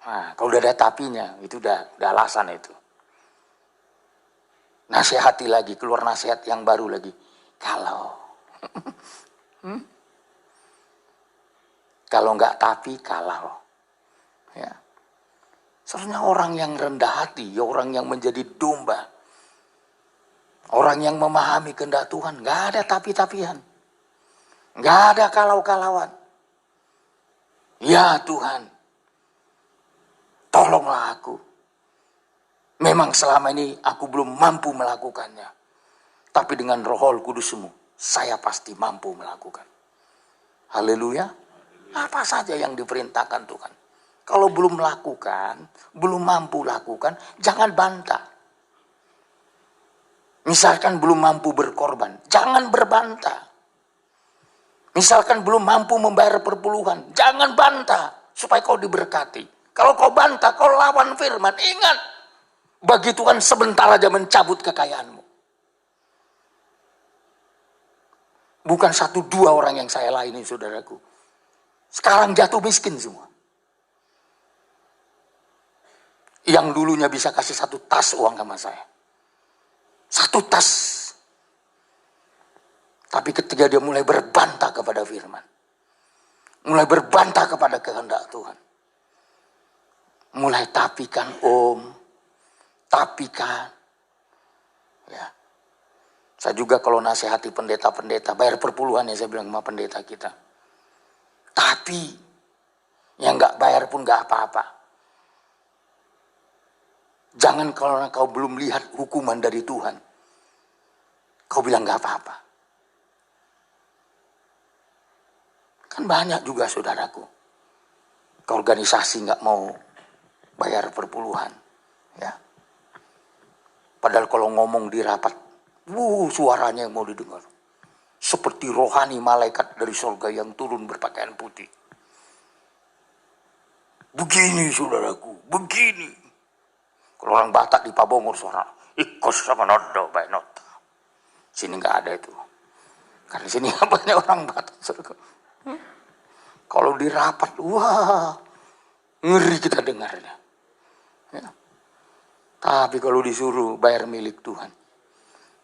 nah, kalau udah ada tapinya, itu udah alasan itu. Nasihati lagi, keluar nasihat yang baru lagi. Kalau, kalau nggak tapi, kalau. Ya. Sebenarnya orang yang rendah hati, ya orang yang menjadi domba, orang yang memahami kehendak Tuhan, nggak ada tapi-tapian, nggak ada kalau-kalauan. Ya Tuhan, tolonglah aku. Memang selama ini aku belum mampu melakukannya, tapi dengan Roh Kudus-Mu, saya pasti mampu melakukan. Haleluya. Apa saja yang diperintahkan Tuhan. Kalau belum melakukan, belum mampu lakukan, jangan bantah. Misalkan belum mampu berkorban, jangan berbantah. Misalkan belum mampu membayar perpuluhan, jangan bantah supaya kau diberkati. Kalau kau bantah, kau lawan firman, ingat, bagi Tuhan sebentar aja mencabut kekayaanmu. Bukan 1-2 orang yang saya layani, saudaraku. Sekarang jatuh miskin semua. Yang dulunya bisa kasih 1 tas uang sama saya. 1 tas. Tapi ketika dia mulai berbantah kepada firman, mulai berbantah kepada kehendak Tuhan, mulai tapikan om, tapikan. Ya. Saya juga kalau nasihati pendeta-pendeta, bayar perpuluhan ya, saya bilang sama pendeta kita. Tapi yang nggak bayar pun nggak apa-apa. Jangan kalau kau belum lihat hukuman dari Tuhan, kau bilang nggak apa-apa. Kan banyak juga saudaraku, ke organisasi nggak mau bayar perpuluhan, ya. Padahal kalau ngomong di rapat, suaranya yang mau didengar. Seperti rohani malaikat dari surga yang turun berpakaian putih. Begini saudaraku, begini. Kalau orang Batak di Pabongor suara, ikut sama nodo, baik not. Sini nggak ada itu. Karena sini banyak orang Batak. Kalau di rapat, wah, ngeri kita dengarnya. Ya. Tapi kalau disuruh bayar milik Tuhan,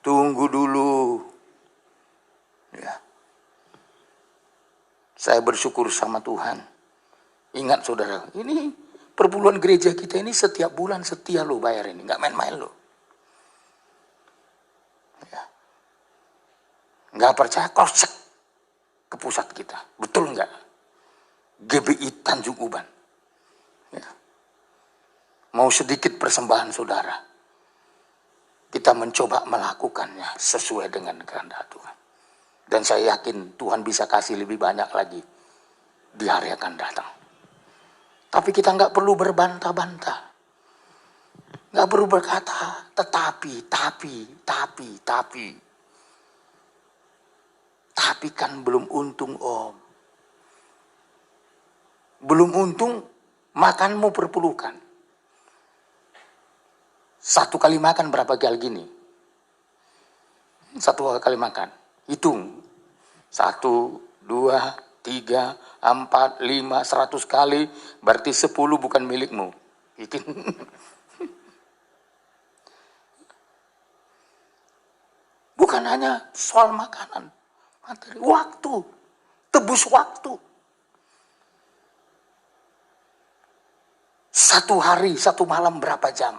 tunggu dulu. Ya. Saya bersyukur sama Tuhan. Ingat saudara, ini perpuluhan gereja kita ini setiap bulan setia lo bayar ini, nggak main-main lo. Ya. Nggak percaya, kau cek ke pusat kita, betul nggak? GBI Tanjung Uban. Ya. Mau sedikit persembahan saudara, kita mencoba melakukannya sesuai dengan kehendak Tuhan. Dan saya yakin Tuhan bisa kasih lebih banyak lagi di hari akan datang. Tapi kita nggak perlu berbantah-bantah. Nggak perlu berkata, tapi. Tapi kan belum untung om. Belum untung makanmu perpuluhkan. 1 kali makan berapa kali gini? 1 kali makan. Hitung. 1, 2, 3, 4, 5, 100 kali. Berarti 10 bukan milikmu. Itu. Bukan hanya soal makanan. Materi. Waktu. Tebus waktu. 1 hari, 1 malam berapa jam?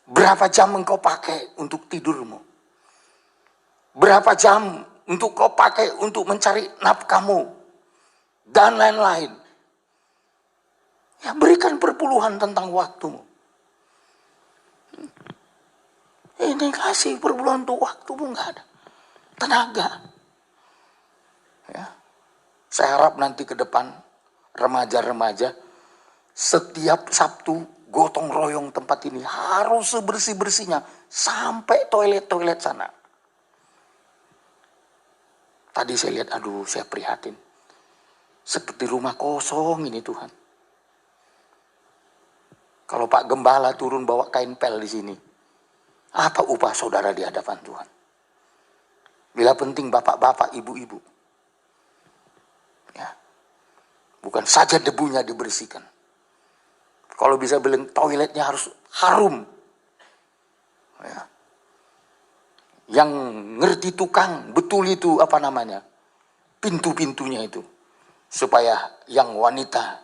Berapa jam engkau pakai untuk tidurmu? Berapa jam untuk kau pakai untuk mencari nafkahmu? Dan lain-lain. Ya, berikan perpuluhan tentang waktumu. Ini kasih perpuluhan untuk waktumu, nggak ada. Tenaga. Ya. Saya harap nanti ke depan remaja-remaja setiap Sabtu gotong royong tempat ini harus sebersih-bersihnya sampai toilet-toilet sana. Tadi saya lihat, aduh saya prihatin. Seperti rumah kosong ini Tuhan. Kalau Pak Gembala turun bawa kain pel di sini, apa upah saudara di hadapan Tuhan? Bila penting bapak-bapak, ibu-ibu. Ya. Bukan saja debunya dibersihkan. Kalau bisa bilang toiletnya harus harum. Ya. Yang ngerti tukang, betul itu apa namanya, pintu-pintunya itu. Supaya yang wanita,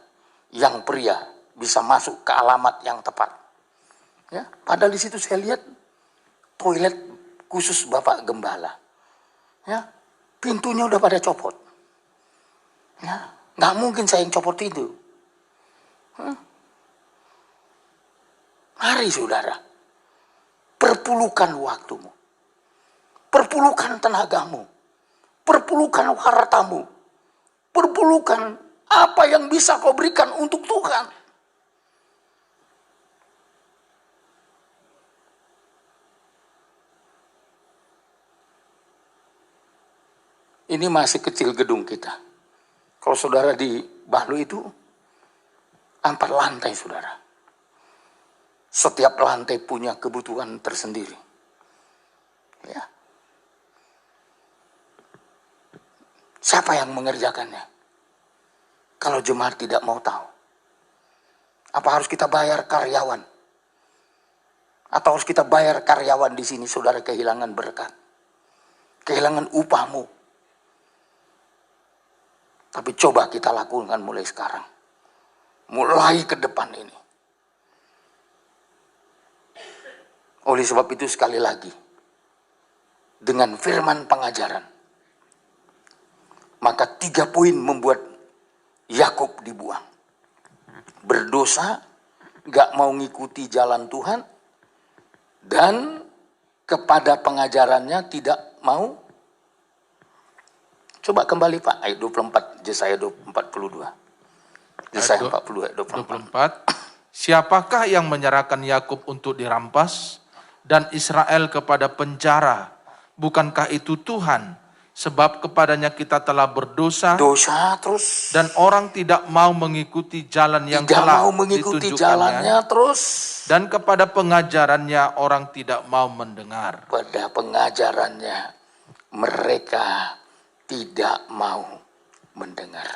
yang pria bisa masuk ke alamat yang tepat. Ya, padahal di situ saya lihat toilet khusus Bapak Gembala. Ya, pintunya udah pada copot. Ya, nggak mungkin saya yang copot itu. Mari saudara, perpulukan waktumu, perpulukan tenagamu, perpulukan hartamu, perpulukan apa yang bisa kau berikan untuk Tuhan. Ini masih kecil gedung kita. Kalau saudara di Bahlu itu 4 lantai saudara. Setiap lantai punya kebutuhan tersendiri. Ya. Siapa yang mengerjakannya? Kalau jemaat tidak mau tahu. Apa harus kita bayar karyawan? Atau harus kita bayar karyawan di sini saudara kehilangan berkat? Kehilangan upahmu. Tapi coba kita lakukan mulai sekarang. Mulai ke depan ini. Oleh sebab itu sekali lagi. Dengan firman pengajaran. Maka 3 poin membuat Yakub dibuang. Berdosa, gak mau ngikuti jalan Tuhan. Dan kepada pengajarannya tidak mau. Coba kembali Pak, ayat 24, Yesaya 42. Yesaya 40, ayat 24. Siapakah yang menyerahkan Yakub untuk dirampas dan Israel kepada penjara? Bukankah itu Tuhan? Sebab kepadanya kita telah berdosa. Dosa terus. Dan orang tidak mau mengikuti jalan yang telah ditunjukkannya. Terus. Dan kepada pengajarannya orang tidak mau mendengar. Pada pengajarannya mereka tidak mau mendengar.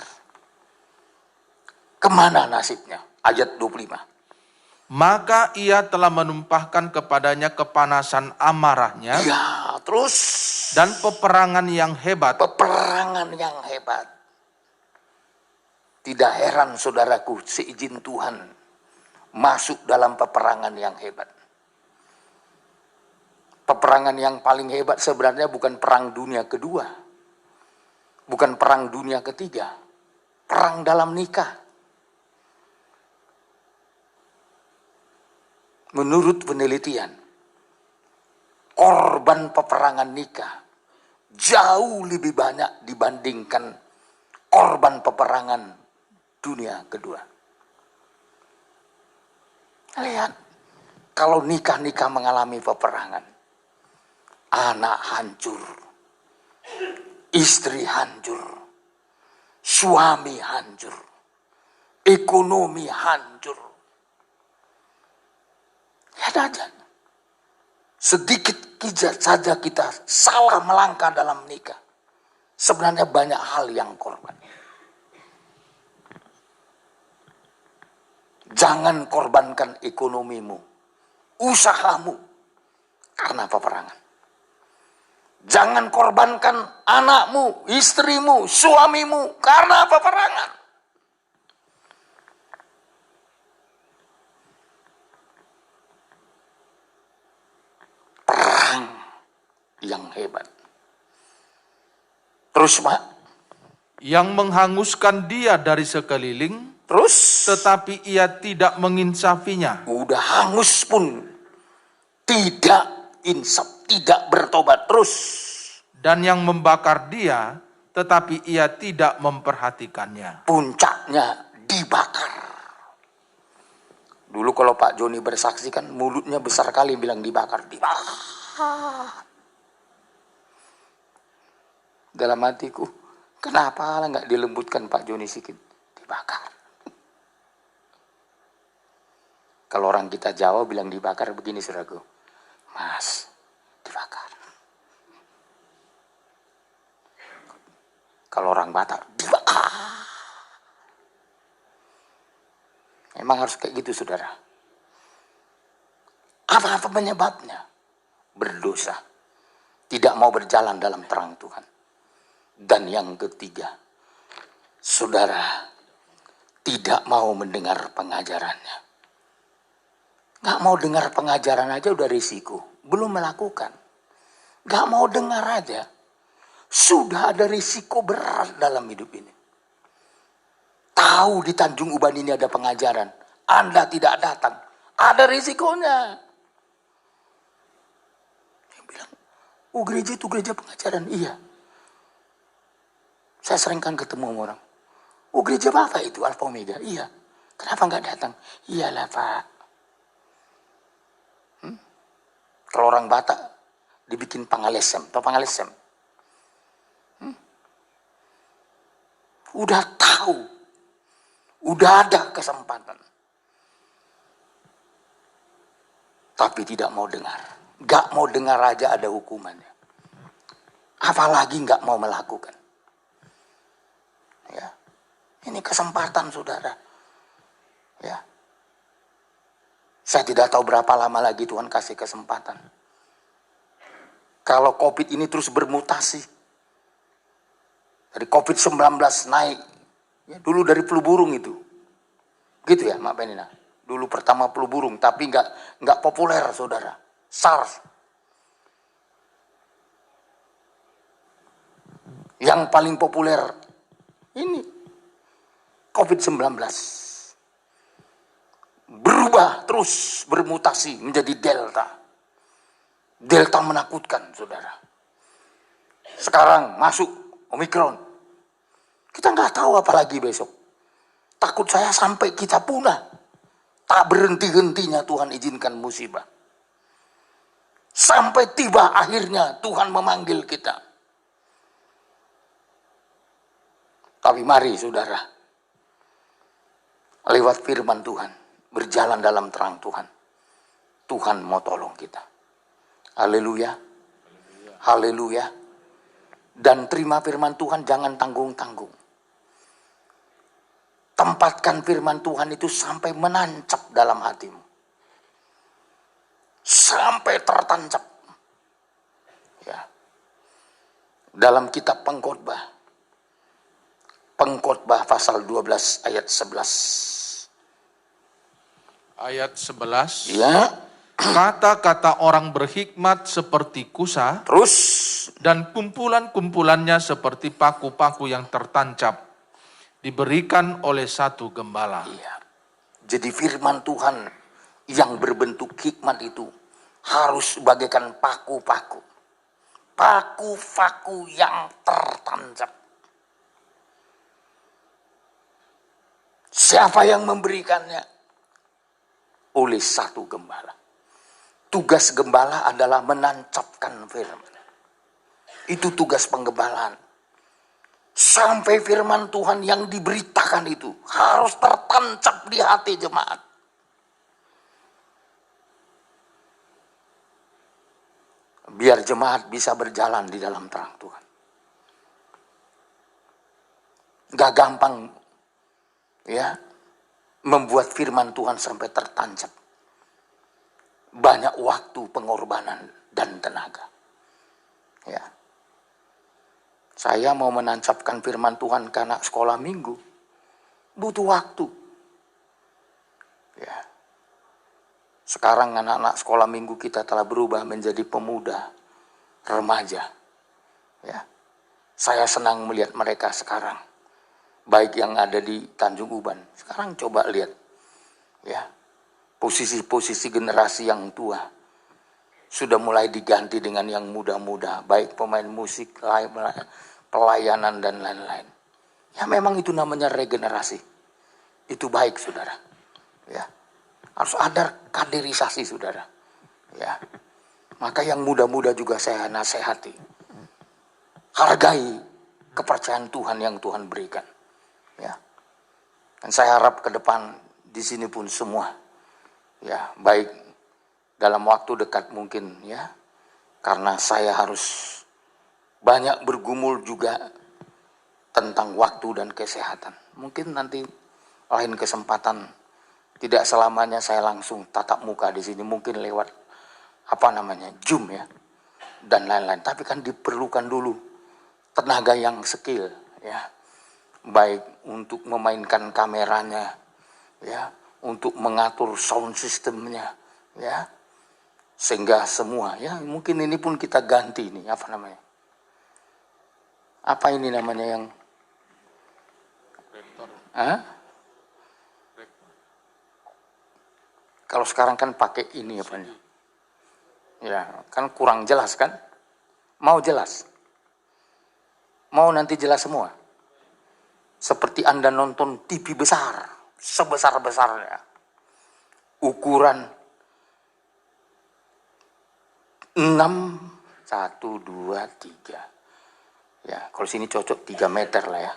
Kemana nasibnya? Ayat 25. Maka ia telah menumpahkan kepadanya kepanasan amarahnya. Ya, terus. Dan peperangan yang hebat. Peperangan yang hebat. Tidak heran saudaraku, seizin Tuhan masuk dalam peperangan yang hebat. Peperangan yang paling hebat sebenarnya bukan perang dunia kedua. Bukan perang dunia ketiga, perang dalam nikah. Menurut penelitian, korban peperangan nikah jauh lebih banyak dibandingkan korban peperangan dunia kedua. Lihat, kalau nikah-nikah mengalami peperangan, anak hancur. Istri hancur, suami hancur, ekonomi hancur. Lihat aja. Sedikit saja kita salah melangkah dalam nikah. Sebenarnya banyak hal yang korban. Jangan korbankan ekonomimu, usahamu, karena peperangan. Jangan korbankan anakmu, istrimu, suamimu karena peperangan. Perang yang hebat. Terus Pak. Yang menghanguskan dia dari sekeliling. Terus. Tetapi ia tidak menginsafinya. Udah hangus pun tidak insaf, tidak bertobat terus. Dan yang membakar dia, tetapi ia tidak memperhatikannya. Puncaknya dibakar. Dulu kalau Pak Joni bersaksi kan mulutnya besar kali bilang dibakar. Dalam hatiku, kenapa nggak dilembutkan Pak Joni sedikit? Dibakar. Kalau orang kita Jawa bilang dibakar begini saudaraku. Mas, dibakar. Kalau orang Batak, dibakar. Memang harus kayak gitu, saudara. Apa-apa penyebabnya? Berdosa. Tidak mau berjalan dalam terang Tuhan. Dan yang ketiga, saudara tidak mau mendengar pengajarannya. Gak mau dengar pengajaran aja udah risiko. Belum melakukan. Gak mau dengar aja. Sudah ada risiko berat dalam hidup ini. Tahu di Tanjung Uban ini ada pengajaran. Anda tidak datang. Ada risikonya. Dia bilang, gereja itu gereja pengajaran. Iya. Saya sering kan ketemu orang. Gereja Bapak itu Alfa Omega. Iya. Kenapa nggak datang? Iyalah Pak. Kalau orang Batak dibikin pangalesem. Tahu pangalesem? Udah tahu. Udah ada kesempatan. Tapi tidak mau dengar. Gak mau dengar aja ada hukumannya. Apalagi gak mau melakukan. Ya. Ini kesempatan, saudara. Ya. Saya tidak tahu berapa lama lagi Tuhan kasih kesempatan. Kalau COVID ini terus bermutasi. Dari COVID-19 naik. Ya, dulu dari flu burung itu. Gitu ya, Mak Benina. Dulu pertama flu burung, tapi nggak populer, saudara. SARS. Yang paling populer ini COVID-19. Berubah terus, bermutasi menjadi Delta. Delta menakutkan, saudara. Sekarang masuk Omikron. Kita nggak tahu apa lagi besok. Takut saya sampai kita punah. Tak berhenti-hentinya Tuhan izinkan musibah. Sampai tiba akhirnya Tuhan memanggil kita. Tapi mari saudara, lewat firman Tuhan, berjalan dalam terang Tuhan. Tuhan mau tolong kita. Haleluya. Haleluya. Dan terima firman Tuhan, jangan tanggung-tanggung. Tempatkan firman Tuhan itu sampai menancap dalam hatimu. Sampai tertancap. Ya. Dalam kitab Pengkhotbah. Pengkhotbah pasal 12 ayat 11. Ayat 11. Ya. Kata-kata orang berhikmat seperti kusa. Terus. Dan kumpulan-kumpulannya seperti paku-paku yang tertancap. Diberikan oleh satu gembala. Iya. Jadi firman Tuhan yang berbentuk hikmat itu harus bagaikan paku-paku. Paku-paku yang tertancap. Siapa yang memberikannya? Oleh satu gembala. Tugas gembala adalah menancapkan firman. Itu tugas penggembalaan. Sampai firman Tuhan yang diberitakan itu harus tertancap di hati jemaat. Biar jemaat bisa berjalan di dalam terang Tuhan. Gak gampang ya membuat firman Tuhan sampai tertancap. Banyak waktu, pengorbanan dan tenaga. Ya. Saya mau menancapkan firman Tuhan ke anak sekolah minggu. Butuh waktu. Ya. Sekarang anak-anak sekolah minggu kita telah berubah menjadi pemuda, remaja. Ya. Saya senang melihat mereka sekarang. Baik yang ada di Tanjung Uban. Sekarang coba lihat. Ya. Posisi-posisi generasi yang tua. Sudah mulai diganti dengan yang muda-muda. Baik pemain musik, pelayanan dan lain-lain. Ya memang itu namanya regenerasi. Itu baik saudara. Ya. Harus ada kaderisasi saudara. Ya. Maka yang muda-muda juga saya nasihati. Hargai kepercayaan Tuhan yang Tuhan berikan. Ya. Dan saya harap ke depan di sini pun semua. Ya, baik dalam waktu dekat mungkin ya. Karena saya harus banyak bergumul juga tentang waktu dan kesehatan. Mungkin nanti lain kesempatan Tidak selamanya saya langsung tatap muka di sini, mungkin lewat Zoom ya dan lain-lain. Tapi kan diperlukan dulu tenaga yang skill ya, baik untuk memainkan kameranya ya, untuk mengatur sound systemnya ya, sehingga semua ya, mungkin ini pun kita ganti nih apa ini namanya yang kalau sekarang kan pakai ini ya, kan kurang jelas kan, mau jelas, mau nanti jelas semua, seperti Anda nonton TV besar, sebesar-besarnya, ukuran 6, 1, 2, 3. Ya, kalau sini cocok 3 meter lah ya.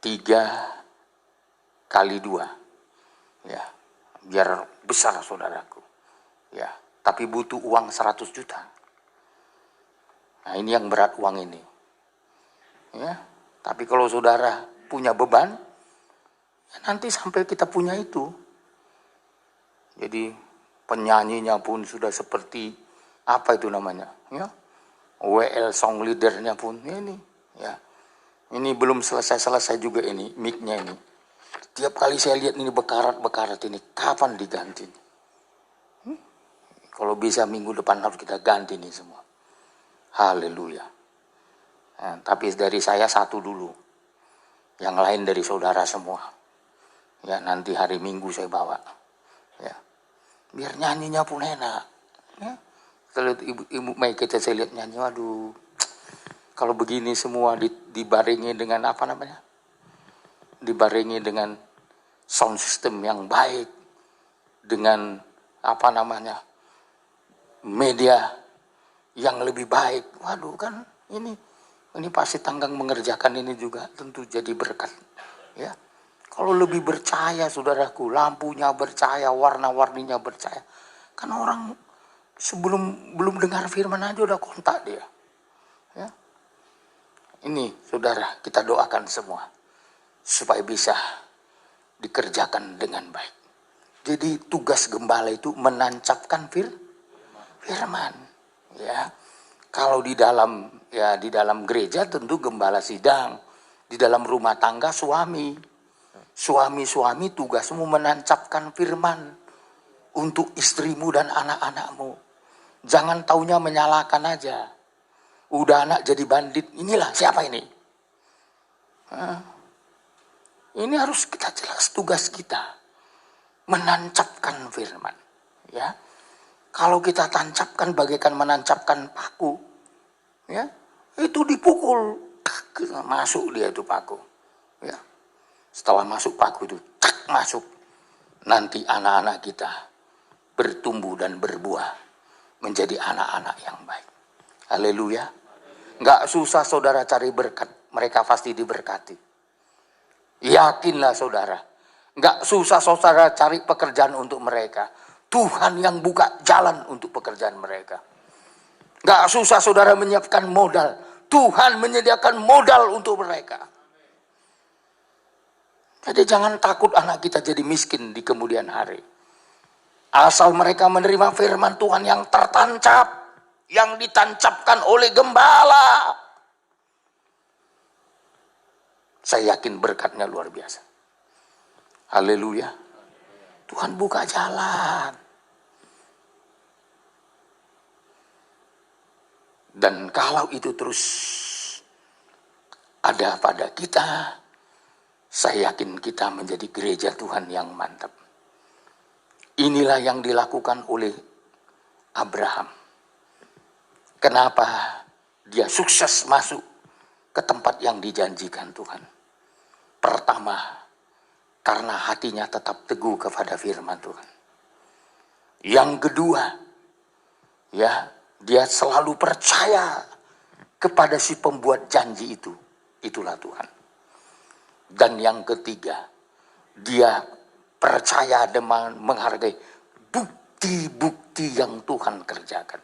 3 kali 2. Ya, biar besar saudaraku. Ya, tapi butuh uang 100 juta. Nah, ini yang berat uang ini. Ya, tapi kalau saudara punya beban, ya nanti sampai kita punya itu. Jadi penyanyinya pun sudah seperti apa itu namanya, ya, WL song leadernya pun ini, ya, ini belum selesai juga ini mic-nya ini. Tiap kali saya lihat ini bekarat ini, kapan diganti? Kalau bisa minggu depan harus kita ganti nih semua. Haleluya. Nah, tapi dari saya satu dulu, yang lain dari saudara semua. Ya, nanti hari Minggu saya bawa. Ya, biar nyanyinya pun enak. Ya. Kalau ibu Mei kita saya lihat nyanyi, waduh, kalau begini semua dibarengi dengan dibarengi dengan sound system yang baik, dengan media yang lebih baik, waduh kan ini pasti Tanggang mengerjakan ini juga tentu jadi berkat. Ya, kalau lebih bercahaya saudaraku, lampunya bercahaya, warna-warninya bercahaya, kan orang belum dengar firman aja udah kontak dia. Ya. Ini saudara, kita doakan semua supaya bisa dikerjakan dengan baik. Jadi tugas gembala itu menancapkan firman. Ya. Kalau di dalam gereja tentu gembala sidang, di dalam rumah tangga suami tugasmu menancapkan firman untuk istrimu dan anak-anakmu. Jangan taunya menyalahkan aja. Udah anak jadi bandit, inilah siapa ini? Ini harus kita jelas tugas kita. Menancapkan firman. Ya. Kalau kita tancapkan bagaikan menancapkan paku. Ya. Itu dipukul. Masuk dia itu paku. Ya. Setelah masuk paku itu, masuk. Nanti anak-anak kita bertumbuh dan berbuah menjadi anak-anak yang baik. Haleluya. Nggak susah saudara cari berkat, mereka pasti diberkati. Yakinlah saudara. Nggak susah saudara cari pekerjaan untuk mereka. Tuhan yang buka jalan untuk pekerjaan mereka. Nggak susah saudara menyiapkan modal. Tuhan menyediakan modal untuk mereka. Jadi jangan takut anak kita jadi miskin di kemudian hari. Asal mereka menerima firman Tuhan yang tertancap, yang ditancapkan oleh gembala. Saya yakin berkatnya luar biasa. Haleluya. Tuhan buka jalan. Dan kalau itu terus ada pada kita, saya yakin kita menjadi gereja Tuhan yang mantap. Inilah yang dilakukan oleh Abraham. Kenapa dia sukses masuk ke tempat yang dijanjikan Tuhan? Pertama, karena hatinya tetap teguh kepada firman Tuhan. Yang kedua, ya, dia selalu percaya kepada si pembuat janji itu. Itulah Tuhan. Dan yang ketiga, dia percaya dan menghargai bukti-bukti yang Tuhan kerjakan.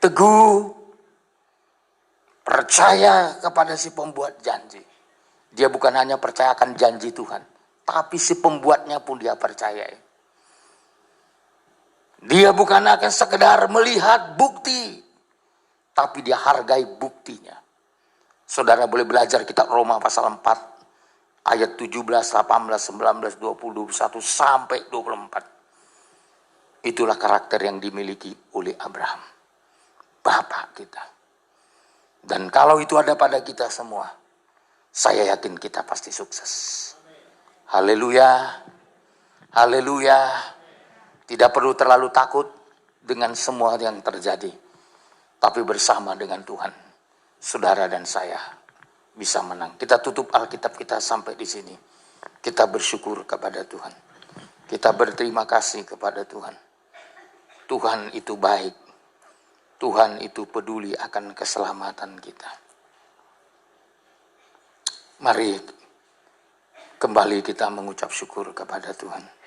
Teguh, percaya kepada si pembuat janji. Dia bukan hanya percayakan janji Tuhan, tapi si pembuatnya pun dia percayai. Dia bukan akan sekedar melihat bukti, tapi dia hargai buktinya. Saudara boleh belajar kitab Roma pasal 4 ayat 17, 18, 19, 20, 21 sampai 24. Itulah karakter yang dimiliki oleh Abraham, Bapak kita. Dan kalau itu ada pada kita semua, saya yakin kita pasti sukses. Haleluya, haleluya. Tidak perlu terlalu takut dengan semua yang terjadi, tapi bersama dengan Tuhan, saudara dan saya bisa menang. Kita tutup Alkitab kita sampai di sini. Kita bersyukur kepada Tuhan. Kita berterima kasih kepada Tuhan. Tuhan itu baik. Tuhan itu peduli akan keselamatan kita. Mari kembali kita mengucap syukur kepada Tuhan.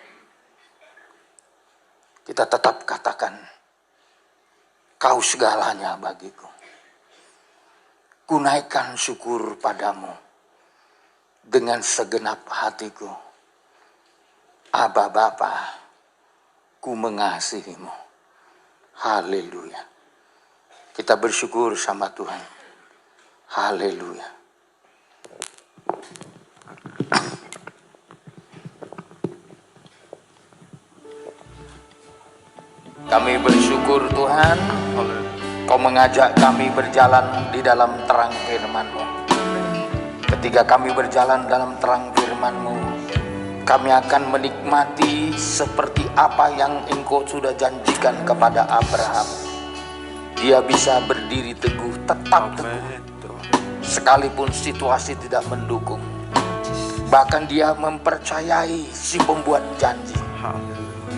Kita tetap katakan, Kau segalanya bagiku. Kunaikkan syukur padamu dengan segenap hatiku. Aba Bapa, ku mengasihimu. Haleluya. Kita bersyukur sama Tuhan. Haleluya. Kami bersyukur Tuhan, Kau mengajak kami berjalan di dalam terang firman-Mu. Ketika kami berjalan dalam terang firman-Mu, kami akan menikmati seperti apa yang Engkau sudah janjikan kepada Abraham. Dia bisa berdiri teguh, tetap teguh, sekalipun situasi tidak mendukung. Bahkan dia mempercayai si pembuat janji,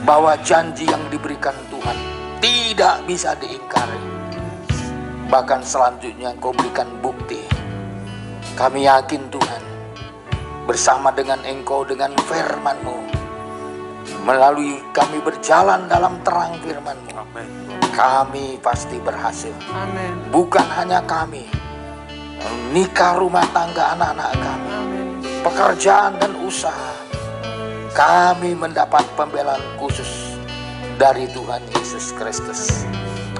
bahwa janji yang diberikan Tuhan tidak bisa diingkari. Bahkan selanjutnya Engkau berikan bukti. Kami yakin Tuhan, bersama dengan Engkau, dengan firman-Mu, melalui kami berjalan dalam terang firman-Mu, kami pasti berhasil. Amin. Bukan hanya kami, nikah, rumah tangga anak-anak kami, pekerjaan dan usaha, kami mendapat pembelaan khusus dari Tuhan Yesus Kristus.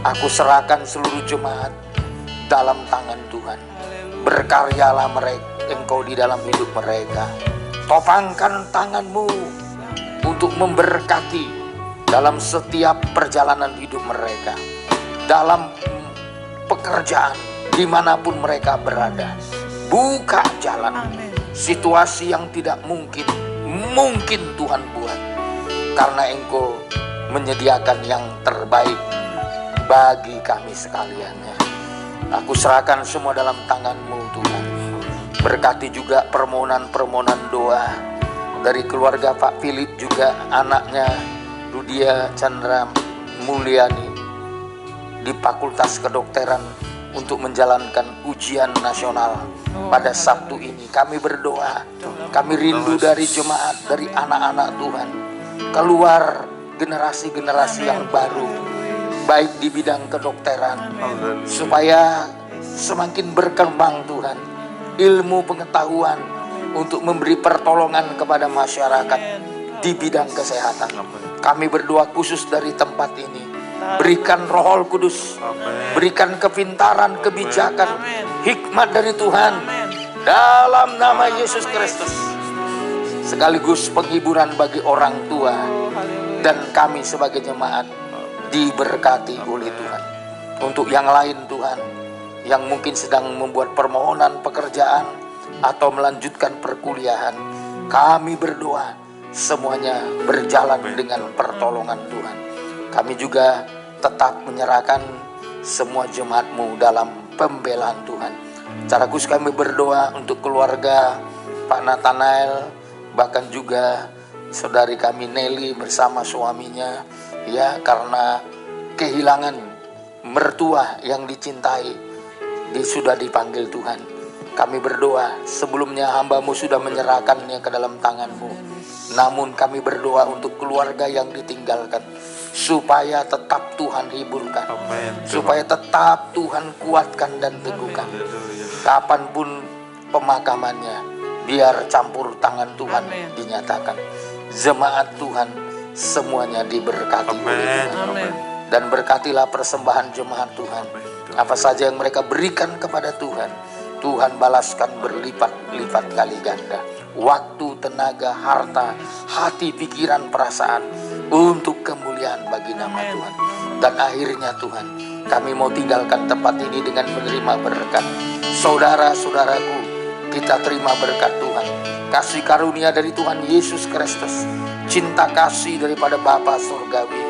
Aku serahkan seluruh jemaat dalam tangan Tuhan. Berkaryalah Engkau di dalam hidup mereka. Topangkan tangan-Mu untuk memberkati dalam setiap perjalanan hidup mereka, dalam pekerjaan, dimanapun mereka berada. Buka jalan. Situasi yang tidak mungkin Tuhan buat, karena Engkau menyediakan yang terbaik bagi kami sekalian. Aku serahkan semua dalam tangan-Mu Tuhan. Berkati juga permohonan-permohonan doa dari keluarga Pak Philip, juga anaknya Rudia Chandra Mulyani di Fakultas Kedokteran untuk menjalankan ujian nasional pada Sabtu ini. Kami berdoa, kami rindu dari jemaat, dari anak-anak Tuhan, keluar generasi-generasi yang baru, baik di bidang kedokteran, supaya semakin berkembang Tuhan, ilmu pengetahuan untuk memberi pertolongan kepada masyarakat di bidang kesehatan. Kami berdoa khusus dari tempat ini, berikan Roh Kudus, berikan kepintaran, kebijakan, hikmat dari Tuhan dalam nama Yesus Kristus, sekaligus penghiburan bagi orang tua dan kami sebagai jemaat diberkati oleh Tuhan. Untuk yang lain Tuhan, yang mungkin sedang membuat permohonan pekerjaan atau melanjutkan perkuliahan, kami berdoa semuanya berjalan dengan pertolongan Tuhan. Kami juga tetap menyerahkan semua jemaat-Mu dalam pembelaan Tuhan. Secara khusus kami berdoa untuk keluarga Pak Nathanael, bahkan juga saudari kami Nelly bersama suaminya, ya, karena kehilangan mertua yang dicintai, dia sudah dipanggil Tuhan. Kami berdoa, sebelumnya hamba-Mu sudah menyerahkannya ke dalam tangan-Mu, namun kami berdoa untuk keluarga yang ditinggalkan, supaya tetap Tuhan hiburkan, supaya tetap Tuhan kuatkan dan teguhkan. Kapanpun pemakamannya, biar campur tangan Tuhan Amin. dinyatakan. Jemaat Tuhan semuanya diberkati oleh Tuhan. Amin. Dan berkatilah persembahan jemaat Tuhan. Apa saja yang mereka berikan kepada Tuhan, Tuhan balaskan berlipat-lipat kali ganda. Waktu, tenaga, harta, hati, pikiran, perasaan untuk kemuliaan bagi nama Tuhan. Dan akhirnya Tuhan, kami mau tinggalkan tempat ini dengan menerima berkat. Saudara-saudaraku, kita terima berkat Tuhan. Kasih karunia dari Tuhan Yesus Kristus, cinta kasih daripada Bapa Surgawi,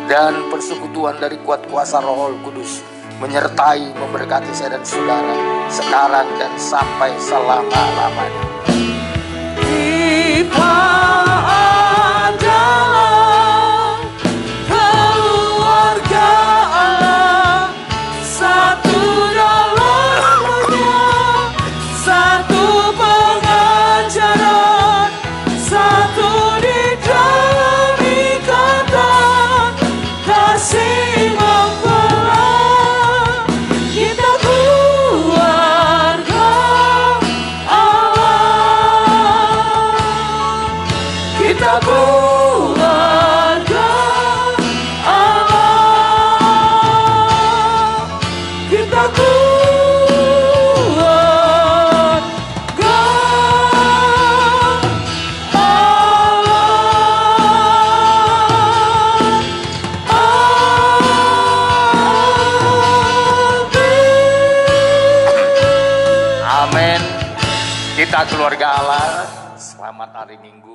dan persekutuan dari kuat kuasa Roh Kudus menyertai, memberkati saya dan saudara sekarang dan sampai selama-lamanya. Kita adalah keluarga Allah, satu dalamnya, satu pengajaran, satu di dalam ikatan kasih membelah. Kita keluarga Allah, kita keluarga Allah, kita keluarga Amin. Kita keluarga Allah. Selamat hari Minggu.